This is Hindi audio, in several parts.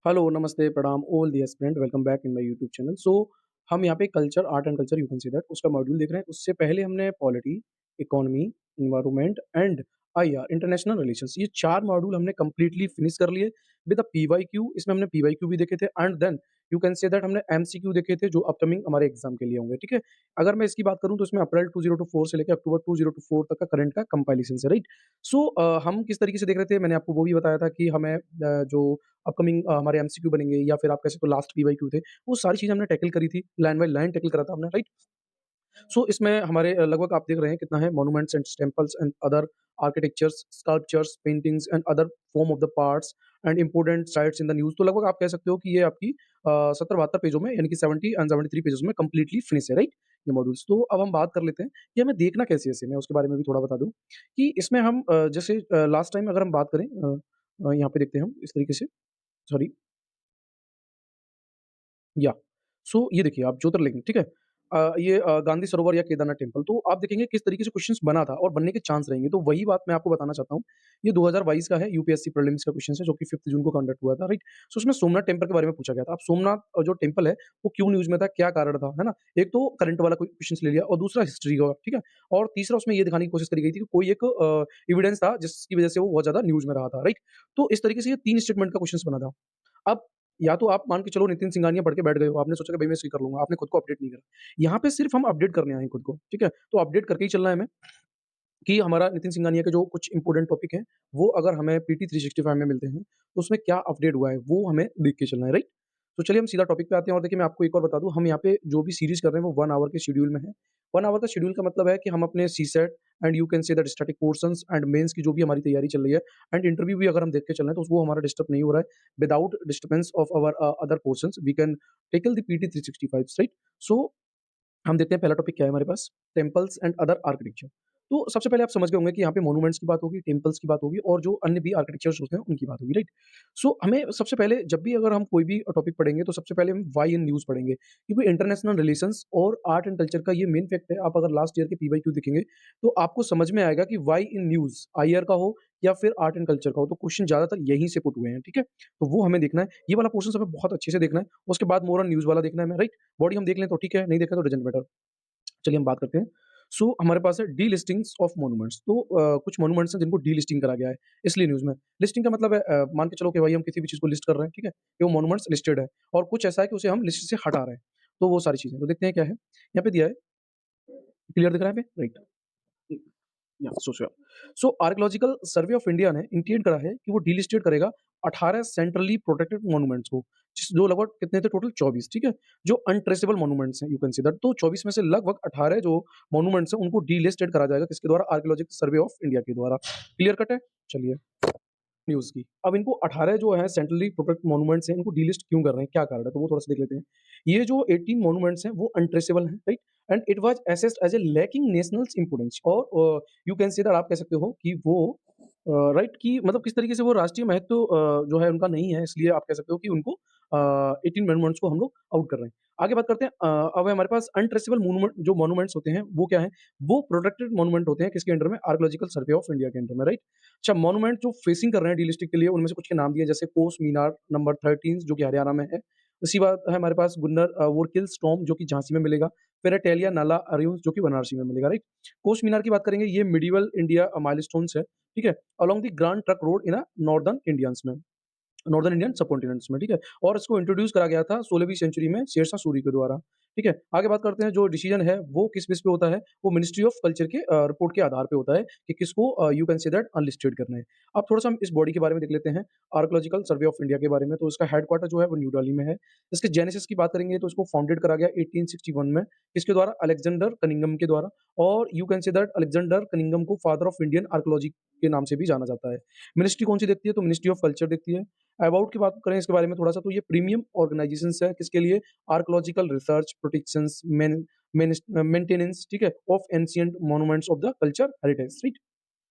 हेलो, नमस्ते, प्रणाम, all the aspirant, welcome back in my YouTube channel. हम यहाँ पे culture, art and culture you can say that उसका मॉड्यूल देख रहे हैं। उससे पहले हमने polity, economy, environment and IR international relations ये 4 मॉड्यूल हमने कंप्लीटली फिनिश कर लिए विद अ पीवाईक्यू। इसमें हमने पीवाईक्यू भी देखे थे and then you can say that हमने एमसीक्यू देखे थे जो अपकमिंग हमारे एग्जाम के लिए होंगे, ठीक है? अगर मैं इसकी बात करूँ तो इसमें अप्रैल 2024 से लेकर अक्टूबर 2024 तक का करंट का कंपाइलेशन है, राइट? हम किस तरीके से देख रहे थे, मैंने आपको वो भी बताया था कि हमें जो अपकमिंग हमारे एमसीक्यू बनेंगे या फिर आप कह सकते हो लास्ट पीवाईक्यू थे, वो सारी चीज़ें हमने टैकल करी थी, लाइन बाय लाइन टैकल करा था हमने, राइट? इसमें हमारे लगभग आप देख रहे हैं कितना है monuments and temples and other architectures, sculptures, paintings and other form of the parts and important sites in the news. तो लगभग आप कह सकते हो कि ये आपकी 70-72 पेजों में यानी कि 70 एंड 73 पेजेज़ में कंप्लीटली फिनिश है, राइट? ये मॉड्यूल्स। तो अब हम बात कर लेते हैं कि हमें देखना कैसे है इसे, मैं उसके बारे में भी थोड़ा बता दूँ कि इसमें हम जैसे लास्ट टाइम अगर हम बात करें यहाँ पे देखते हैं हम इस तरीके से, सॉरी, या ये देखिए आप ज्योतिर्लिंग, ठीक है? गांधी सरोवर या केदारनाथ टेम्पल, तो आप देखेंगे किस तरीके से क्वेश्चंस बना था और बनने के चांस रहेंगे। तो वही बात मैं आपको बताना चाहता हूँ। ये 2022 का है, यूपीएससी प्रीलिम्स का क्वेश्चन है जो कि 5 जून को कंडक्ट हुआ था, राइट? उसमें सोमनाथ टेम्पल के बारे में पूछा गया था। अब सोमनाथ जो टेम्पल है वो क्यों न्यूज़ में था, क्या कारण था, है ना? एक तो करंट वाला कोई क्वेश्चन ले लिया और दूसरा हिस्ट्री का, ठीक है? और तीसरा उसमें ये दिखाने की कोशिश करी गई थी कि कोई एक एविडेंस था जिसकी वजह से वो बहुत ज़्यादा न्यूज़ में रहा था, राइट? तो इस तरीके से ये 3 स्टेटमेंट का क्वेश्चन्स बना था। अब या तो आप मान के चलो नितिन सिंघानिया पढ़ के बैठ गए हो, आपने सोचा कि भई मैं इसको कर लूँगा, आपने खुद को अपडेट नहीं करा। यहाँ पे सिर्फ़ हम अपडेट करने आए हैं खुद को, ठीक है? तो अपडेट करके ही चलना है हमें कि हमारा नितिन सिंघानिया के जो कुछ इम्पोर्टेंट टॉपिक हैं, वो अगर हमें पीटी 365 में मिलते हैं, तो उसमें क्या अपडेट हुआ है, वो हमें देख के चलना है, राइट? तो चलिए हम सीधा टॉपिक पे आते हैं और देखिए मैं आपको एक और बता दूँ, हम यहाँ पे जो भी सीरीज़ कर रहे हैं, वो 1 आवर के शेड्यूल में है। 1 आवर का शेड्यूल का मतलब है कि हम अपने CSAT and you can say that static portions and mains की जो भी हमारी तैयारी चल रही है एंड इंटरव्यू भी अगर हम देख के चल रहे हैं, तो वो हमारा डिस्टर्ब नहीं हो रहा है। Without disturbance of our other portions, we can tackle the PT 365, right? So हम देखते हैं पहला टॉपिक क्या है हमारे पास, टेम्पल्स एंड अदर आर्किटेक्चर। तो सबसे पहले आप समझ गए होंगे कि यहाँ पे मॉन्यूमेंट्स की बात होगी, टेम्पल्स की बात होगी और जो अन्य भी आर्किटेक्चर्स होते हैं उनकी बात होगी, राइट? हमें सबसे पहले जब भी अगर हम कोई भी टॉपिक पढ़ेंगे तो सबसे पहले हम व्हाई इन न्यूज़ पढ़ेंगे, क्योंकि इंटरनेशनल रिलेशंस और आर्ट एंड कल्चर का ये मेन फैक्ट है। आप अगर लास्ट ईयर के पीवाईक्यू देखेंगे तो आपको समझ में आएगा कि व्हाई इन न्यूज़, आईआर का हो या फिर आर्ट एंड कल्चर का हो, तो क्वेश्चन ज़्यादातर यहीं से पुट हुए हैं, ठीक है? तो वो हमें देखना है, ये वाला पोर्शन हमें बहुत अच्छे से देखना है, उसके बाद मोर ऑन न्यूज़ वाला देखना है हमें, राइट? बॉडी हम देख लें तो ठीक है, नहीं देखा तो डज़न्ट मैटर। चलिए हम बात करते हैं। हमारे पास है डीलिस्टिंग्स ऑफ मॉन्यूमेंट्स। कुछ मॉन्यूमेंट्स हैं जिनको डीलिस्टिंग करा गया है, इसलिए न्यूज़ में। लिस्टिंग का मतलब है मान के चलो कि भाई हम किसी भी चीज़ को लिस्ट कर रहे हैं, ठीक है? कि वो मॉन्यूमेंट्स लिस्टेड है और कुछ ऐसा है कि उसे हम लिस्ट से हटा रहे हैं। तो वो सारी चीज़ें, तो देखते हैं क्या है। यहाँ पे दिया है, क्लियर दिख रहा है यहाँ पे? राइट। या आर्कियोलॉजिकल सर्वे ऑफ इंडिया ने इंडिकेट करा है कि वो डीलिस्टेड करेगा 18 सेंट्रली प्रोटेक्टेड मॉन्यूमेंट्स को, जो लगभग कितने थे टोटल 24, ठीक है? जो अनट्रेसेबल मॉन्यूमेंट्स हैं, यू कैन सी दैट। तो 24 में से लगभग 18 जो मॉन्यूमेंट्स हैं उनको डीलिस्टेड करा जाएगा किसके द्वारा? आर्कियोलॉजिकल सर्वे ऑफ इंडिया के द्वारा। क्लियर कट है? चलिए न्यूज़ की। अब इनको 18 जो हैं सेंट्रली प्रोटेक्टेड मॉन्यूमेंट्स हैं, इनको डीलिस्ट क्यों कर रहे हैं? क्या कारण है? तो वो थोड़ा-सा देख लेते हैं। ये जो 18 मॉन्यूमेंट्स हैं, वो अनट्रेसेबल हैं, right? And it was assessed as a lacking national importance और यू कैन से दैट आप कह सकते हो कि वो राइट कि मतलब किस तरीके से वो राष्ट्रीय महत्व जो है उनका नहीं है, इसलिए आप कह सकते हो कि उनको 18 मॉन्यूमेंट्स को हम लोग आउट कर रहे हैं। आगे बात करते हैं अब हमारे पास अनट्रेसेबल मोनूमेंट जो मॉन्यूमेंट्स होते हैं, वो क्या हैं? वो प्रोटेक्टेड मॉन्यूमेंट होते हैं किसके अंडर में? आर्कियोलॉजिकल सर्वे ऑफ इंडिया के अंडर में, राइट? अच्छा, मॉन्यूमेंट जो फेसिंग कर रहे हैं डीलिस्टिक के लिए, उनमें से कुछ के नाम दिए जैसे कोस मीनार नंबर 13 जो कि हरियाणा में है। उसके बाद है हमारे पास गुन्नर वोरकिल्स टॉम्ब जो कि झांसी में मिलेगा। फिर है टेलिया नाला अरियुन जो कि वाराणसी में मिलेगा, राइट? कोस मीनार की बात करेंगे, ये मिडीवल इंडिया माइलस्टोन्स है, ठीक है? Along the grand trunk road in northern Indians में, नॉर्दर्न इंडियन सबकॉन्टिनेंट्स में, ठीक है? और इसको इंट्रोड्यूस करा गया था 16वीं सेंचुरी में शेरशाह सूरी के द्वारा, ठीक है? आगे बात करते हैं, जो डिसीजन है वो किस बेस पे होता है? वो मिनिस्ट्री ऑफ कल्चर के रिपोर्ट के आधार पे होता है कि किसको you can say that unlisted करना है। अब थोड़ा-सा हम इस बॉडी के बारे में देख लेते हैं, आर्कियोलॉजिकल सर्वे ऑफ इंडिया के बारे में। तो इसका हेडक्वार्टर जो है वो न्यू दिल्ली में है। इसके जेनेसिस की बात करेंगे तो इसको फाउंडेड करा गया 1861 में, किसके द्वारा? अलेक्जेंडर कनिंघम के द्वारा। और you can say that Alexander Cunningham को फादर ऑफ इंडियन आर्कियोलॉजी के नाम से भी जाना जाता है। मिनिस्ट्री कौन-सी देखती है? तो मिनिस्ट्री ऑफ कल्चर देखती है। अबाउट की बात करें इसके बारे में थोड़ा-सा, तो ये प्रीमियम ऑर्गनाइज़ेशंस है किसके लिए? आर्कियोलॉजिकल रिसर्च, प्रोटेक्शंस, मेंटेनेंस, ठीक है? Of ancient monuments of the culture heritage, right?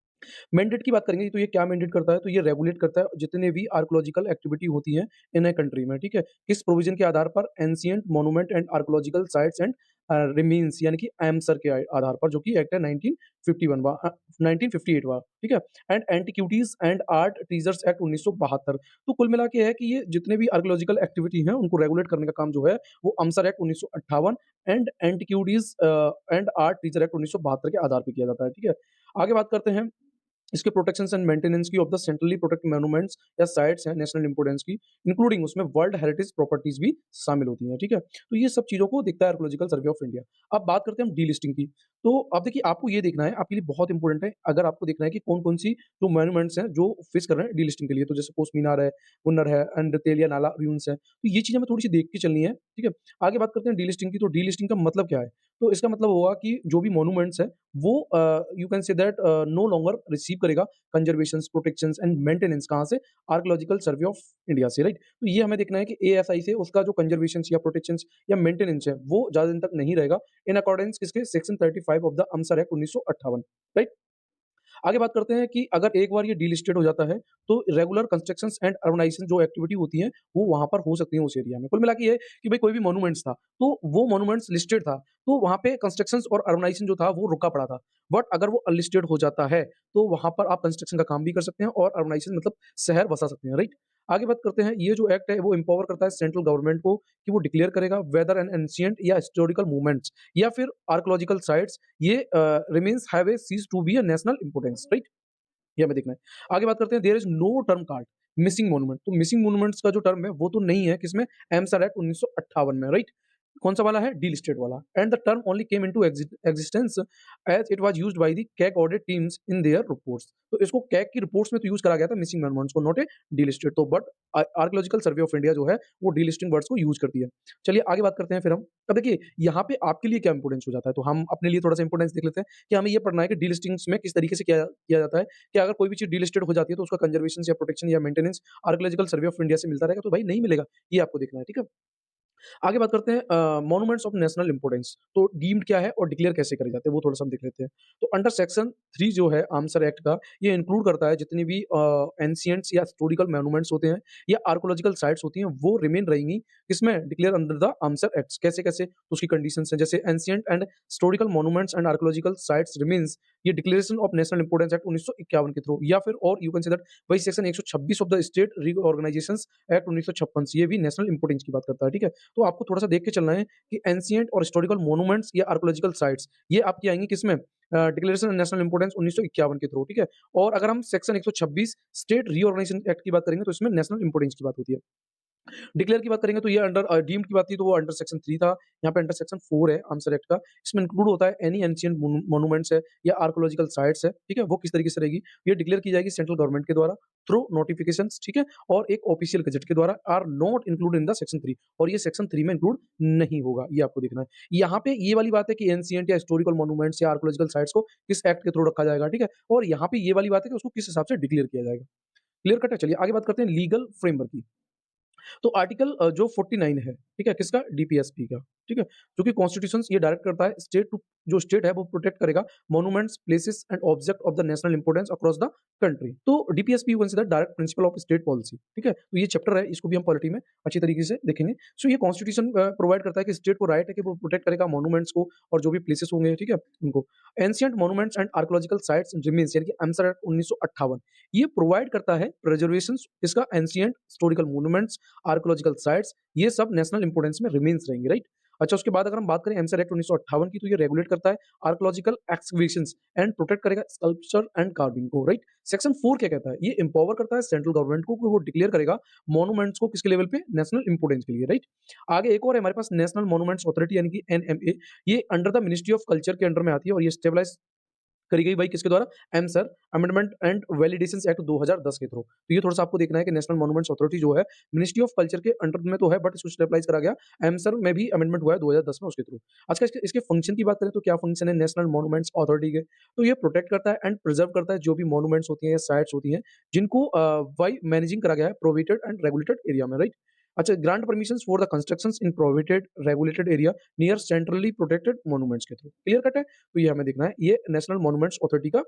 Mandate की बात करेंगे तो ये क्या मैंडेट करता है? तो ये रेगुलेट करता है जितने भी आर्कियोलॉजिकल एक्टिविटी होती हैं इन अ कंट्री में, ठीक है? किस प्रोविजन के आधार पर? Ancient monument and archaeological sites and remains यानी कि आमसर के आधार पर, जो कि एक्ट है 1958 वाला, ठीक है? And antiquities and art teasers act 1972। तो कुल मिला के है कि ये जितने भी आर्कियोलॉजिकल एक्टिविटी हैं, उनको रेगुलेट करने का काम जो है, वो AMASR act 1958 and antiquities and art treasures act 1972 के आधार पे किया जाता है, ठीक है? आगे बात करते हैं इसके प्रोटेक्शंस एंड मेंटेनेंस की of the centrally protected monuments या साइट्स हैं नेशनल इंपोर्टेंस की, इंक्लूडिंग उसमें वर्ल्ड हेरिटेज प्रॉपर्टीज भी शामिल होती हैं, ठीक है? तो ये सब चीज़ों को देखता है आर्कियोलॉजिकल सर्वे ऑफ इंडिया। अब बात करते हैं हम डीलिस्टिंग की। तो अब देखिए आपको ये देखना है, आपके लिए बहुत इंपॉर्टेंट है, अगर आपको देखना है कि कौन-कौन सी जो मॉन्यूमेंट्स हैं जो फेस कर रहे हैं डीलिस्टिंग के लिए, तो जैसे पोस्ट मीनार है, हुन्नर है एंड तेलिया नाला ruins है। तो ये चीज़ें हमें थोड़ी-सी देख के चलनी है, ठीक है? आगे बात करते हैं डीलिस्टिंग की, तो डीलिस्टिंग का मतलब क्या है? तो इसका मतलब होगा कि जो भी मॉन्यूमेंट्स हैं वो you can say that no longer receive करेगा कंजर्वेशंस, प्रोटेक्शंस एंड मेंटेनेंस कहाँ से? आर्कियोलॉजिकल सर्वे ऑफ इंडिया से, राइट? तो ये हमें देखना है कि एएसआई से उसका जो कंजर्वेशंस या प्रोटेक्शंस या मेंटेनेंस है, वो ज़्यादा दिन तक नहीं रहेगा इन अकॉर्डेंस किसके? Section 35 of the AMASR act 1958, right? आगे बात करते हैं कि अगर एक बार ये डीलिस्टेड हो जाता है, तो रेगुलर कंस्ट्रक्शंस एंड अर्बनाइजेशन जो एक्टिविटी होती है, वो वहाँ पर हो सकती है उस एरिया में। कुल मिला के ये कि भई कोई भी मॉन्यूमेंट्स था, तो वो मॉन्यूमेंट्स लिस्टेड था, तो वहाँ पे कंस्ट्रक्शंस और अर्बनाइजेशन जो था, वो रुका पड़ा था। बट अगर वो अनलिस्टेड हो जाता है, तो वहाँ पर आप कंस्ट्रक्शन का काम भी कर सकते हैं और अर्बनाइजेशन मतलब शहर बसा सकते हैं, राइट? आगे बात करते हैं, ये जो एक्ट है, वो एम्पावर करता है सेंट्रल गवर्नमेंट को कि वो डिक्लेयर करेगा वेदर एन एंशिएंट या हिस्टोरिकल मूवमेंट्स या फिर आर्कियोलॉजिकल साइट्स ये remains have a cease to be a national importance, right? ये हमें देखना है। आगे बात करते हैं there is no term called missing monument. तो मिसिंग मॉन्यूमेंट्स का जो टर्म है वो तो नहीं है किसमें? एमसर एक्ट 1958 में, राइट? कौन-सा वाला है? डीलिस्टेड वाला। And the term only came into existence as it was used by the CAG audit teams in their reports. तो इसको कैग की रिपोर्ट्स में तो यूज़ करा गया था मिसिंग मॉन्यूमेंट्स को, नॉट ए डीलिस्टेड। तो but archaeological survey of India जो है वो डीलिस्टिंग वर्ड्स को यूज़ करती है। चलिए आगे बात करते हैं फिर हम। अब देखिए यहाँ पे आपके लिए क्या इंपोर्टेंस हो जाता है, तो हम अपने लिए थोड़ा-सा इंपोर्टेंस देख लेते हैं कि हमें ये पढ़ना है कि डीलिस्टिंग्स में किस तरीके से किया किया जाता है कि अगर कोई भी चीज़ डीलिस्टेड हो जाती है तो उसका कंजर्वेशन या प्रोटेक्शन या maintenance archaeological survey of India से मिलता रहेगा, तो भाई नहीं मिलेगा, ये आपको देखना है, ठीक है? आगे बात करते हैं मॉन्यूमेंट्स ऑफ नेशनल इंपोर्टेंस। तो डीम्ड क्या है और डिक्लेयर कैसे करे जाते हैं वो थोड़ा-सा हम देख लेते हैं। तो अंडर सेक्शन 3 जो है आमसर एक्ट का, ये इंक्लूड करता है जितनी भी एंशिएंट्स या हिस्टोरिकल मॉन्यूमेंट्स होते हैं या आर्कियोलॉजिकल साइट्स होती हैं, वो रिमेन रहेंगी किसमें? Declare under the AMASR acts. कैसे-कैसे? तो उसकी कंडीशंस हैं, जैसे ancient and historical monuments and archaeological sites remains, ये declaration of national importance act 1951 के थ्रू, या फिर और यू कैन से दैट वही section 126 of the state reorganisations act 1956, ये भी नेशनल इंपोर्टेंस की बात करता है, ठीक है? तो आपको थोड़ा-सा देख के चलना है कि एंशिएंट और हिस्टोरिकल मॉन्यूमेंट्स या आर्कियोलॉजिकल साइट्स ये आपकी आएँगी किसमें? डिक्लेरेशन ऑफ नेशनल इंपोर्टेंस 1951 के थ्रू, ठीक है? और अगर हम सेक्शन 126 स्टेट रीऑर्गनाइजेशन एक्ट की बात करेंगे तो इसमें नेशनल इंपोर्टेंस की बात होती है। डिक्लेयर की बात करेंगे तो ये अंडर डीम्ड की बात की तो वो अंडर सेक्शन 3 था, यहाँ पे अंडर सेक्शन 4 है आर्म्स एक्ट का। इसमें इंक्लूड होता है एनी एंशिएंट मॉन्यूमेंट्स है या आर्कियोलॉजिकल साइट्स है, ठीक है? वो किस तरीके से रहेगी? ये डिक्लेयर की जाएगी सेंट्रल गवर्नमेंट के द्वारा थ्रू नोटिफिकेशंस, ठीक है? और एक ऑफिशियल गज़ेट के द्वारा are not included in the section 3, और ये सेक्शन 3 में इंक्लूड नहीं होगा, ये आपको देखना है। यहाँ पे ये वाली बात है कि एंशिएंट या हिस्टोरिकल मॉन्यूमेंट्स या आर्कियोलॉजिकल साइट्स को किस एक्ट के थ्रू रखा जाएगा, ठीक है? और यहाँ पे ये वाली बात है कि उसको किस हिसाब से डिक्लेयर किया जाएगा। क्लियर कट है? चलिए आगे बात करते हैं लीगल फ्रेमवर्क की। तो आर्टिकल जो 49 है, ठीक है? किसका? डीपीएसपी का, ठीक है? जो कि कॉन्स्टिट्यूशंस ये डायरेक्ट करता है स्टेट टू, जो स्टेट है वो प्रोटेक्ट करेगा monuments, places and object of the national importance across the country. तो DPSP you consider direct principle of state policy, ठीक है? तो ये चैप्टर है, इसको भी हम पॉलिटी में अच्छी तरीके से देखेंगे। सो ये कॉन्स्टिट्यूशन प्रोवाइड करता है कि स्टेट को राइट है कि वो प्रोटेक्ट करेगा मॉन्यूमेंट्स को और जो भी प्लेसेस होंगे, ठीक है? उनको। Ancient monuments and archaeological sites remains यानी कि आमसर एक्ट 1958 ये प्रोवाइड करता है प्रिजर्वेशंस किसका? Ancient historical monuments, archaeological sites, ये सब नेशनल इंपोर्टेंस में रिमेन्स रहेंगे, राइट? अच्छा, उसके बाद अगर हम बात करें एमसर एक्ट 1958 की, तो ये रेगुलेट करता है आर्कियोलॉजिकल एक्सकवेशंस एंड प्रोटेक्ट करेगा स्कल्पचर एंड कार्विंग को, राइट? सेक्शन 4 क्या कहता है? ये एम्पावर करता है सेंट्रल गवर्नमेंट को कि वो डिक्लेयर करेगा मॉन्यूमेंट्स को किसके लेवल पे? नेशनल इंपोर्टेंस के लिए, राइट? आगे एक और है हमारे पास नेशनल मॉन्यूमेंट्स अथॉरिटी यानी कि एनएमए, ये under the ministry of culture के अंडर में आती है और ये स्टेबलाइज करी गई भाई किसके द्वारा? एमसर अमेंडमेंट एंड वैलिडेशंस एक्ट 2010 के थ्रू। तो ये थोड़ा-सा आपको देखना है कि नेशनल मॉन्यूमेंट्स अथॉरिटी जो है मिनिस्ट्री ऑफ कल्चर के अंडर में तो है, बट इसको स्टेबलाइज करा गया एमसर में भी अमेंडमेंट हुआ है 2010 में उसके थ्रू। अच्छा, इसके इसके फंक्शन की बात करें तो क्या फंक्शन है नेशनल मॉन्यूमेंट्स अथॉरिटी के? तो ये प्रोटेक्ट करता है एंड प्रिजर्व करता है जो भी मॉन्यूमेंट्स होती हैं या साइट्स होती हैं जिनको बाय मैनेजिंग करा गया है प्रोहिबिटेड एंड रेगुलेटेड एरिया में, राइट? अच्छा, grant permissions for the constructions in prohibited regulated area near centrally protected monuments के थ्रू। क्लियर कट है? तो ये हमें देखना है, ये नेशनल मॉन्यूमेंट्स अथॉरिटी का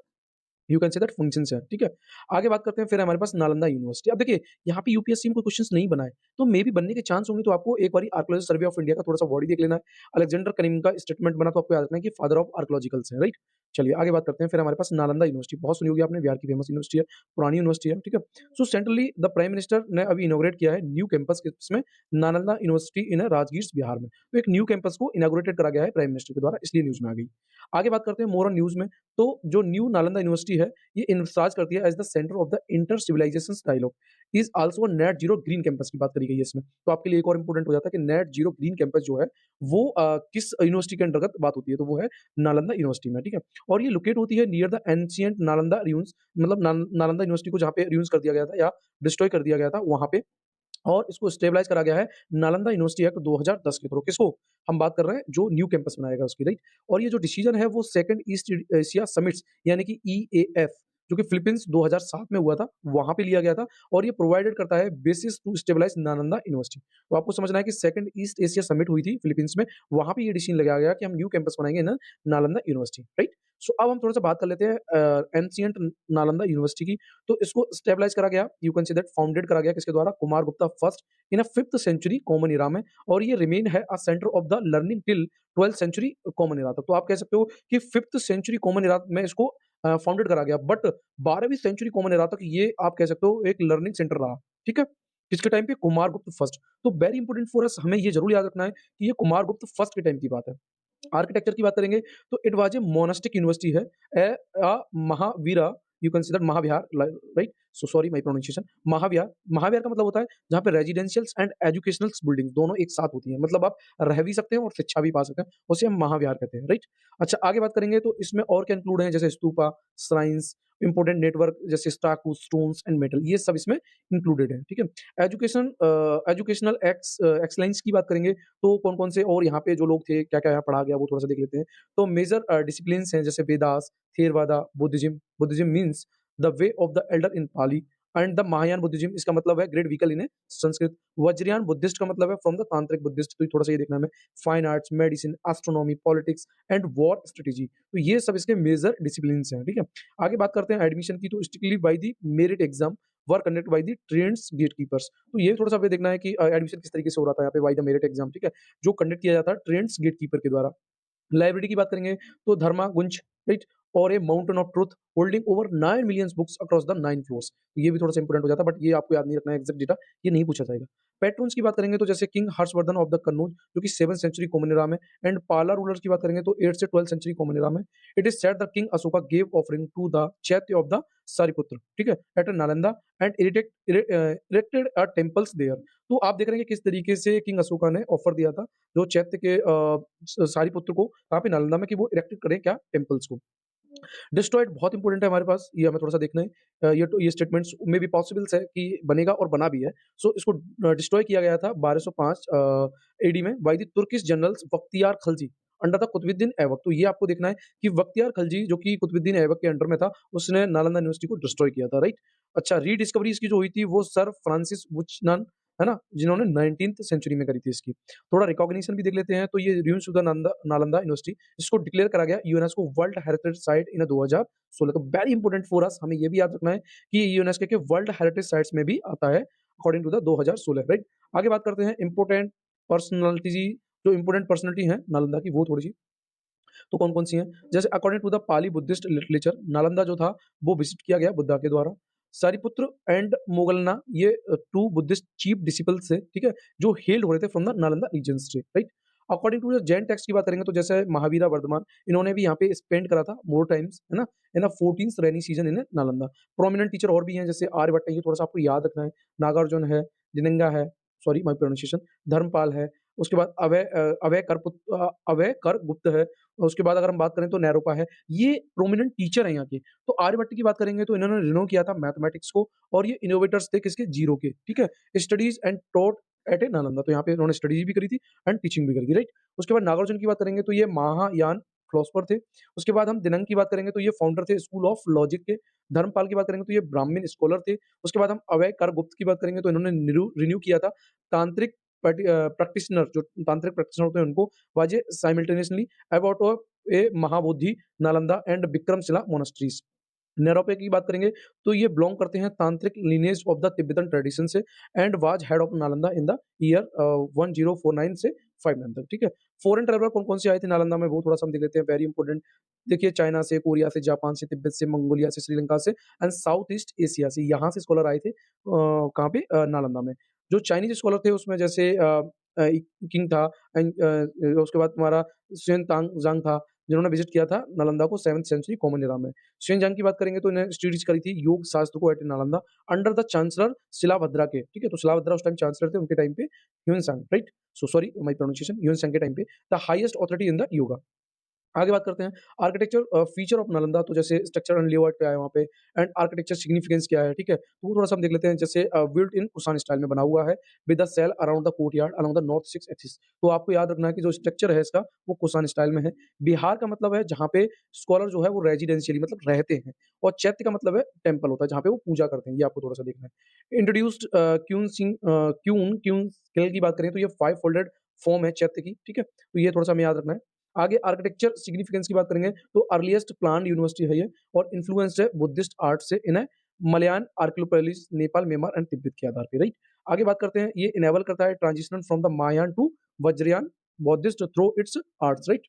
you can say that functions है, ठीक है? आगे बात करते हैं फिर हमारे पास नालंदा यूनिवर्सिटी। अब देखिए, यहाँ पे यूपीएससी में कोई क्वेश्चंस नहीं बनाए, तो मे बी बनने के चांस होंगे, तो आपको एक बारी आर्कियोलॉजिकल सर्वे ऑफ इंडिया का थोड़ा-सा बॉडी देख लेना है। अलेक्जेंडर कनिंग का स्टेटमेंट बना तो आपको याद रखना है कि फादर ऑफ आर्कियोलॉजिकल्स है, राइट? चलिए आगे बात करते हैं फिर हमारे पास नालंदा यूनिवर्सिटी, बहुत सुनी होगी आपने, बिहार की फेमस यूनिवर्सिटी है, पुरानी यूनिवर्सिटी है, ठीक है? सो सेंट्रली द प्राइम मिनिस्टर ने अभी इनॉग्रेट किया है न्यू कैंपस किसमें? नालंदा यूनिवर्सिटी इन राजगीर, बिहार में। तो एक न्यू कैंपस को इनॉग्रेटेड करा गया है प्राइम मिनिस्टर के द्वारा, इसलिए न्यूज़ में आ गई। आगे बात करते हैं मोर ऑन न्यूज़ में, तो जो न्यू नालंदा यूनिवर्सिटी है, ये इंचार्ज करती है as the centre of the inter civilisation dialogue, is also net zero green campus की बात करी गई है इसमें। तो आपके लिए एक और इंपॉर्टेंट हो जाता है कि नेट जीरो ग्रीन कैंपस जो है वो किस यूनिवर्सिटी के अंतर्गत बात होती है, तो वो है नालंदा यूनिवर्सिटी में, ठीक है? और ये लोकेट होती है near the ancient Nalanda ruins, मतलब नालंदा यूनिवर्सिटी को जहाँ पे ruins कर दिया गया था या डिस्ट्रॉय कर दिया गया था वहाँ पे, और इसको स्टेबलाइज़ करा गया है नालंदा यूनिवर्सिटी एक्ट 2010 के थ्रू। किसको? हम बात कर रहे हैं जो न्यू कैंपस बनाएगा उसकी, राइट? और ये जो डिसीजन है वो सेकंड ईस्ट एशिया समिट्स यानी कि ईएएफ, जो कि फिलीपींस 2007 में हुआ था, वहाँ पे लिया गया था, और ये प्रोवाइडेड करता है basis to stabilise Nalanda university. तो आपको समझना है कि सेकंड ईस्ट एशिया समिट हुई थी फिलीपींस में, वहाँ पे ये डिसीजन लगाया गया कि हम न्यू कैंपस बनाएँगे ना नालंदा यूनिवर्सिटी, राइट? सो अब हम थोड़ा-सा बात कर लेते हैं एंशिएंट नालंदा यूनिवर्सिटी की। तो इसको स्टेबलाइज़ करा गया, you can say that founded करा गया किसके द्वारा? Kumar Gupta first in 5th century common era में, और ये रिमेन है centre of the learning till 12th century common era तक। तो आप कह सकते हो कि 5th सेंचुरी कॉमन एरा में इसको फाउंडेड करा गया, बट 12वीं सेंचुरी कॉमन एरा तक ये आप कह सकते हो एक लर्निंग सेंटर रहा, ठीक है? किसके टाइम पे? कुमारगुप्त फर्स्ट। तो वेरी इंपोर्टेंट फॉर अस, हमें ये ज़रूर याद रखना है कि ये कुमारगुप्त फर्स्ट के टाइम की बात है। आर्किटेक्चर की बात करेंगे तो it was a monastic university है, Mahavira, you consider Mahavihara, right? So sorry my pronunciation. Mahavihara, Mahavihara का मतलब होता है जहाँ पे रेजिडेंशियल्स एंड एजुकेशनल बिल्डिंग दोनों एक साथ होती हैं, मतलब आप रह भी सकते हैं और शिक्षा भी पा सकते हैं, उसे हम महाविहार कहते हैं, राइट? अच्छा, आगे बात करेंगे तो इसमें और क्या इंक्लूड है, जैसे स्तूपा, श्राइन्स, इंपोर्टेंट नेटवर्क जैसे स्टाकू, स्टोन्स एंड मेटल, ये सब इसमें इंक्लूडेड है, ठीक है? एजुकेशनल एक्सलेंस की बात करेंगे तो कौन-कौन से और यहाँ पे जो लोग थे, क्या-क्या यहाँ पढ़ा गया, वो थोड़ा-सा देख लेते हैं। तो मेजर डिसिप्लिन्स हैं जैसे Vedas, Theravada, Buddhism, Buddhism means the way of the elder in Pali, and the Mahayana Buddhism, इसका मतलब है great vehicle in Sanskrit. Vajrayana Buddhist का मतलब है फ्रॉम द तांत्रिक बुद्धिस्ट, तो थोड़ा-सा ये देखना है हमें। Fine arts, medicine, astronomy, politics and war strategy, तो ये सब इसके मेजर डिसिप्लिन्स हैं, ठीक है? आगे बात करते हैं एडमिशन की, तो strictly by the merit exam were conducted by the trained gatekeepers. तो ये थोड़ा-सा हमें देखना है कि एडमिशन किस तरीके से हो रहा था यहाँ पे बाय द मेरिट एग्जाम, ठीक है? जो कंडक्ट किया जाता है ट्रेंड्स गेटकीपर के द्वारा। लाइब्रेरी की बात करेंगे तो धर्मागुंज, राइट? और ए mountain of truth holding over 9 million books across the 9 floors. ये भी थोड़ा-सा इंपोर्टेंट हो जाता है, बट ये आपको याद नहीं रखना है एग्ज़ैक्ट डेटा, ये नहीं पूछा जाएगा। पैट्रॉन्स की बात करेंगे तो जैसे king Harshavardhana of the Kannauj, जो कि 7th सेंचुरी कॉमन एरा में, एंड पाला रूलर्स की बात करेंगे तो 8th से 12th सेंचुरी कॉमन एरा में। It is said the king Ashoka give offering to the chaitya of the Sariputra, ठीक है? At Nalanda and erected temples there. तो आप देख रहे हैं कि किस तरीके से किंग अशोका ने ऑफर दिया था जो चैत्य के सारिपुत्र को, कहाँ पे? नालंदा में, कि वो इरेक्ट करें क्या? टेम्पल्स को। डिस्ट्रॉयड बहुत इंपॉर्टेंट है हमारे पास, ये हमें थोड़ा-सा देखना है। ये स्टेटमेंट्स में भी पॉसिबल्स है कि बनेगा और बना भी है। सो इसको डिस्ट्रॉय किया गया था 1205 एडी में by the Turkish generals Bakhtiyar Khalji under the Qutbuddin Aibak. तो ये आपको देखना है कि बख्तियार खलजी जो कि कुतुबुद्दीन ऐबक के अंडर में था, उसने नालंदा यूनिवर्सिटी को डिस्ट्रॉय किया था, राइट? अच्छा, रीडिस्कवरी इसकी जो हुई थी वो सर फ्रांसिस बुचनन, है ना? जिन्होंने 19th सेंचुरी में करी थी इसकी। थोड़ा रिकॉग्निशन भी देख लेते हैं, तो ये ruins of the Nalanda university, इसको डिक्लेयर करा गया यूनेस्को वर्ल्ड हेरिटेज साइट इन 2016। तो वेरी इंपोर्टेंट फॉर अस, हमें ये भी याद रखना है कि ये यूनेस्को के वर्ल्ड हेरिटेज साइट्स में भी आता है अकॉर्डिंग टू द 2016, राइट? आगे बात करते हैं इंपोर्टेंट पर्सनालिटी, जो इंपोर्टेंट पर्सनालिटी हैं नालंदा की, वो थोड़ी-सी, तो कौन-कौन सी हैं? जैसे according to the Pali Buddhist literature, Nalanda जो था वो विज़िट किया गया बुद्धा के द्वारा। सारिपुत्र एंड मोगलना, ये 2 बुद्धिस्ट चीफ डिसिपल्स थे, ठीक है? जो हेल्ड हो रहे थे फ्रॉम द नालंदा रीजन से, right? According to the Jain text की बात करेंगे तो जैसे महावीरा वर्धमान, इन्होंने भी यहाँ पे स्पेंड करा था मोर टाइम्स, है ना? इन 14th rainy season in Nalanda. Prominent teacher और भी हैं जैसे आर्यभट्ट, ये थोड़ा-सा आपको याद रखना है। नागार्जुन है, जिनेंगा है, सॉरी माय प्रोनाउंसिएशन, धर्मपाल है, उसके बाद अभय कर गुप्त है, उसके बाद अगर हम बात करें तो नैरोपा है। ये प्रोमिनेंट टीचर हैं यहाँ के। तो आर्यभट्ट की बात करेंगे तो इन्होंने रिनो किया था मैथमेटिक्स को, और ये इनोवेटर्स थे किसके? जीरो के, ठीक है? स्टडीज़ एंड टॉट एट ए नालंदा, तो यहाँ पे इन्होंने स्टडीज़ भी करी थी एंड टीचिंग भी करी थी, राइट? उसके बाद नागार्जुन की बात करेंगे तो ये महायान फिलॉसफर थे। उसके बाद हम दिनंग की बात करेंगे तो ये फाउंडर थे स्कूल ऑफ लॉजिक के। धर्मपाल की बात करेंगे तो ये ब्राह्मण स्कॉलर थे। उसके बाद हम अभय कर गुप्त की बात करेंगे तो इन्होंने रिन्यू किया था तांत्रिक प्रैक्टिशनर, जो तांत्रिक प्रैक्टिशनर होते हैं उनको, was a simultaneously about a Mahabodhi, Nalanda and Vikramashila monasteries. Naropa की बात करेंगे तो ये बिलॉन्ग करते हैं tantric lineage of the Tibetan tradition से and was head of Nalanda in the year 1049 से 59 तक, ठीक है। फॉरेन ट्रैवलर कौन-कौन से आए थे नालंदा में वो थोड़ा-सा हम देख लेते हैं, वेरी इंपोर्टेंट। देखिए चाइना से, कोरिया से, जापान से, तिब्बत से, मंगोलिया से, श्रीलंका से एंड साउथ ईस्ट एशिया से, यहाँ से स्कॉलर आए थे कहाँ पे नालंदा में। जो चाइनीज़ स्कॉलर थे उसमें जैसे किंग था एंड उसके बाद तुम्हारा xuan तांग ज़ांग था, जिन्होंने विज़िट किया था नालंदा को 7th सेंचुरी कॉमन एरा में। xuanzang की बात करेंगे तो इन्हें स्टडीज़ करी थी योग शास्त्र को at Nalanda under the chancellor Shilabhadra के, ठीक है? तो शिलाभद्रा उस टाइम चांसलर थे, उनके टाइम पे Hiuen Tsang, right? So sorry my pronunciation, Hiuen Tsang के टाइम पे the highest authority in the yoga. आगे बात करते हैं आर्किटेक्चर फीचर ऑफ नालंदा, तो जैसे स्ट्रक्चर एंड लेआउट पे आया वहाँ पे एंड आर्किटेक्चर सिग्निफिकेंस क्या है, ठीक है? तो वो थोड़ा-सा हम देख लेते हैं, जैसे बिल्ट इन कुषाण स्टाइल में बना हुआ है with a cell around the courtyard along the north 6 axis. तो आपको याद रखना है कि जो स्ट्रक्चर है इसका वो कुषाण स्टाइल में है। बिहार का मतलब है जहाँ पे स्कॉलर जो है वो रेजिडेंशियली मतलब रहते हैं और चैत्य का मतलब है टेम्पल होता है जहाँ पे वो पूजा करते हैं, ये आपको थोड़ा-सा देखना है। इंट्रोड्यूस्ड क्यून स्केल की बात करें तो ये 5 फोल्डेड फॉर्म है चैत्य की, ठीक है? तो ये थोड़ा-सा हमें याद रखना है। आगे आर्किटेक्चर सिग्निफिकेंस की बात करेंगे तो अर्लीस्ट प्लान्ड यूनिवर्सिटी है ये और इन्फ्लुएंस्ड है बुद्धिस्ट आर्ट से इन मलयान आर्कियोपैलिस नेपाल म्यांमार एंड तिब्बत के आधार पे, राइट। आगे बात करते हैं ये इनेबल करता है transition from the Mahayana to Vajrayana Buddhist through its arts, right.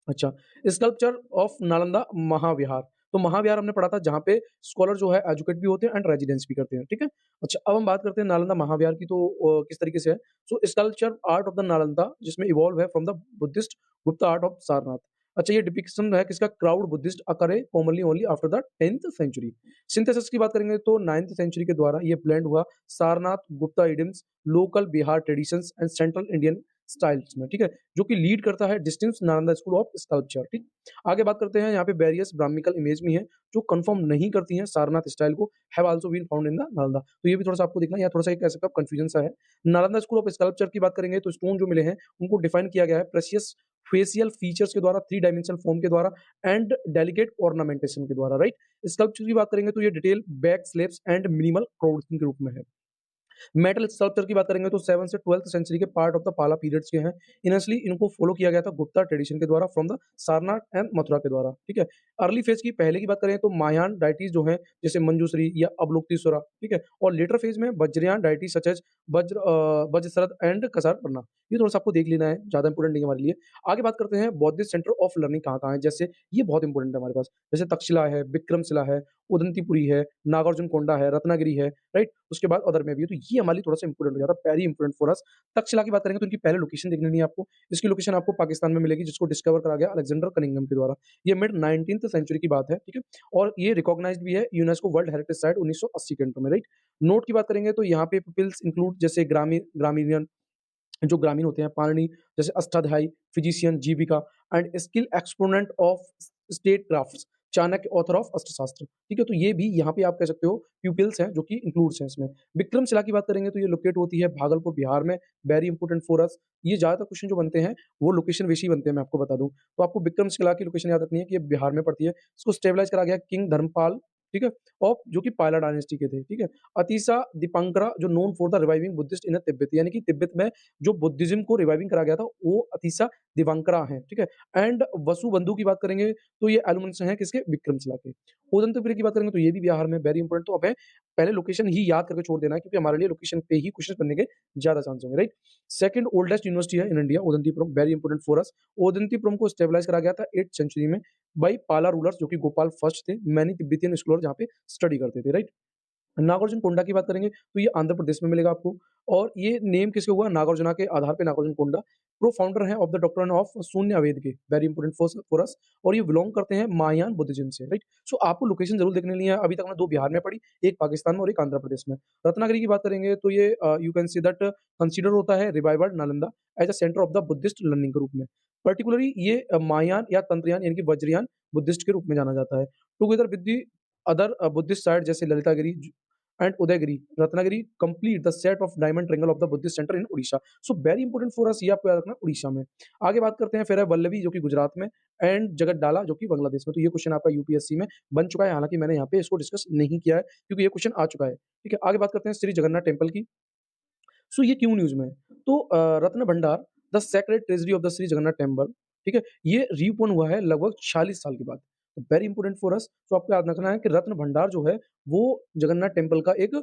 अच्छा, स्कल्पचर ऑफ नालंदा महाविहार। तो महाविहार हमने पढ़ा था जहाँ पे स्कॉलर जो है एजुकेट भी होते हैं एंड रेजिडेंस भी करते हैं, ठीक है? अच्छा, अब हम बात करते हैं नालंदा महाविहार की, तो किस तरीके से है। So sculpture art of the Nalanda जिसमें इवॉल्व है from the Buddhist Gupta art of Sarnath. अच्छा, ये डिपिक्शन है किसका, crowd Buddhist occur commonly only after the 10th century. Synthesis की बात करेंगे तो 9th सेंचुरी के द्वारा ये ब्लेंड हुआ Sarnath Gupta idioms, local Bihar traditions and central Indian styles में, ठीक है? जो कि लीड करता है distinct Nalanda school of sculpture, ठीक। आगे बात करते हैं यहाँ पे वेरियस ब्राह्मिकल इमेज भी हैं जो कंफर्म नहीं करती हैं सारनाथ स्टाइल को, have also been found in the Nalanda. तो ये भी थोड़ा सा आपको देखना है, या थोड़ा सा एक कह सकते हो कंफ्यूजन सा है। नालंदा स्कूल ऑफ स्कल्पचर की बात करेंगे तो स्टोन जो मिले हैं उनको डिफाइन किया गया है प्रेशियस फेशियल फीचर्स के द्वारा, थ्री डायमेंशनल फॉर्म के द्वारा एंड डेलिकेट ऑर्नामेंटेशन के द्वारा, राइट। स्कल्पचर की बात करेंगे तो ये detail back slabs and minimal crowding के रूप में है। मेटल स्कल्पचर की बात करेंगे तो 7th से 12th सेंचुरी के पार्ट ऑफ द पाला पीरियड्स के हैं। इनिशियली इनको फॉलो किया गया था गुप्ता ट्रेडिशन के द्वारा from the Sarnath and Mathura के द्वारा, ठीक है। अर्ली फेज की पहले की बात करें तो मायान डाइटीज जो हैं जैसे मंजूश्री या अवलोकितेश्वरा, ठीक है, और लेटर फेज में Vajrayana deity such as Vajrasharad and Khasarpana. ये थोड़ा सा आपको देख लेना है, ज्यादा इंपोर्टेंट नहीं है हमारे लिए। आगे बात करते हैं बौद्धिस्ट सेंटर ऑफ लर्निंग कहाँ-कहाँ है, जैसे ये बहुत इंपोर्टेंट है हमारे पास, जैसे तक्षशिला है, विक्रमशिला है, उदंतीपुरी है, नागार्जुनकोंडा है, रत्नागिरी है, राइट? उसके बाद अदर में भी है, तो ये हमारे लिए थोड़ा-सा इंपोर्टेंट हो जाता है, वेरी इंपोर्टेंट फॉर अस। तक्षशिला की बात करेंगे तो इनकी पहले लोकेशन देख लेनी है आपको। इसकी लोकेशन आपको पाकिस्तान में मिलेगी जिसको डिस्कवर करा गया अलेक्जेंडर कनिंघम के द्वारा। ये मिड 19th सेंचुरी की बात है, ठीक है? और ये रिकॉग्नाइज्ड भी है यूनेस्को वर्ल्ड हेरिटेज साइट 1980 के अंडर में, राइट? नोट की बात करेंगे तो यहाँ पे पिपल्स इंक्लूड जैसे ग्रामीणियन जो ग्रामीण होते हैं, पाणिनि जैसे Ashtadhyayi, physician, Jeevika and skill exponent of state crafts, Chanakya author of अर्थशास्त्र, ठीक है? तो ये भी यहाँ पे आप कह सकते हो प्यूपिल्स हैं जो कि इंक्लूड्स हैं इसमें। विक्रमशिला की बात करेंगे तो ये लोकेट होती है भागलपुर, बिहार में, वेरी इंपोर्टेंट फॉर अस। ये ज़्यादातर क्वेश्चन जो बनते हैं वो लोकेशन बेस ही बनते हैं, मैं आपको बता दूँ। तो आपको विक्रमशिला की लोकेशन याद रखनी है कि ये बिहार में पड़ती है। इसको स्टेबलाइज़ करा गया किंग धर्मपाल, ठीक है? और जो कि पाला डायनेस्टी के थे, ठीक है? अतीसा दीपंकरा जो known for the reviving Buddhist in Tibet, यानी कि तिब्बत में जो बुद्धिज़्म को रिवाइविंग करा गया था, वो अतीसा दिवांकरा हैं, ठीक है? एंड वसुबंधु की बात करेंगे, तो ये एलुमनस हैं किसके? विक्रमशिला के। उदंतपुरी की बात करेंगे, तो ये भी बिहार में, वेरी इंपोर्टेंट। तो हमें पहले लोकेशन ही याद करके छोड़ देना है क्योंकि हमारे लिए लोकेशन पे ही क्वेश्चन बनने के ज़्यादा चांस होंगे, राइट? सेकंड ओल्डेस्ट यूनिवर्सिटी है in India, Udantipuram, very important for us. Udantipuram को स्टेबलाइज़ करा गया था 8th सेंचुरी में बाय पाला रूलर्स जो कि गोपाल फर्स्ट थे, मैनी तिब्बतियन एक्सप्लोरर जहाँ पे स्टडी करते थे, राइट? नागार्जुनकोंडा की बात करेंगे तो ये आंध्र प्रदेश में मिलेगा आपको और ये नेम किसके हुआ? नागार्जुना के आधार पे नागार्जुनकोंडा। प्रो फाउंडर हैं ऑफ द डॉक्ट्रिन ऑफ शून्य अवेद के, वेरी इंपोर्टेंट फॉर अस, और ये बिलॉन्ग करते हैं महायान बुद्धिज्म से, राइट? सो आपको लोकेशन जरूर देखने लिए है। अभी तक हमने 2 बिहार में पढ़ी, एक पाकिस्तान में और एक आंध्र प्रदेश में। रत्नागिरी की बात करेंगे तो ये you can see that consider होता है revival Nalanda as a centre of the Buddhist learning के रूप में। पर्टिकुलरली ये महायान या तंत्रयान यानी कि वज्रयान बुद्धिस्ट के रूप में जाना जाता है। Together with the other Buddhist site जैसे Lalitagiri and Udayagiri, Ratnagiri complete the set of diamond triangle of the Buddhist centre in Odisha. So very important for us, ये आपको याद रखना उड़ीसा में। आगे बात करते हैं फिर है वल्लभी जो कि गुजरात में एंड जगतडाला जो कि बांग्लादेश में। तो ये क्वेश्चन आपका यूपीएससी में बन चुका है, हालांकि मैंने यहाँ पे इसको डिस्कस नहीं किया है क्योंकि ये क्वेश्चन आ चुका है, ठीक है। आगे बात करते हैं श्री जगन्नाथ टेम्पल की। सो ये क्यों न्यूज़ में है? तो रत्न भंडार the sacred treasury of the Shri Jagannath temple, ठीक है? ये रीओपन हुआ है लगभग 46 साल के बाद। तो वेरी इंपॉर्टेंट फॉर अस। तो आपको याद रखना है कि रत्न भंडार जो है वो जगन्नाथ टेम्पल का एक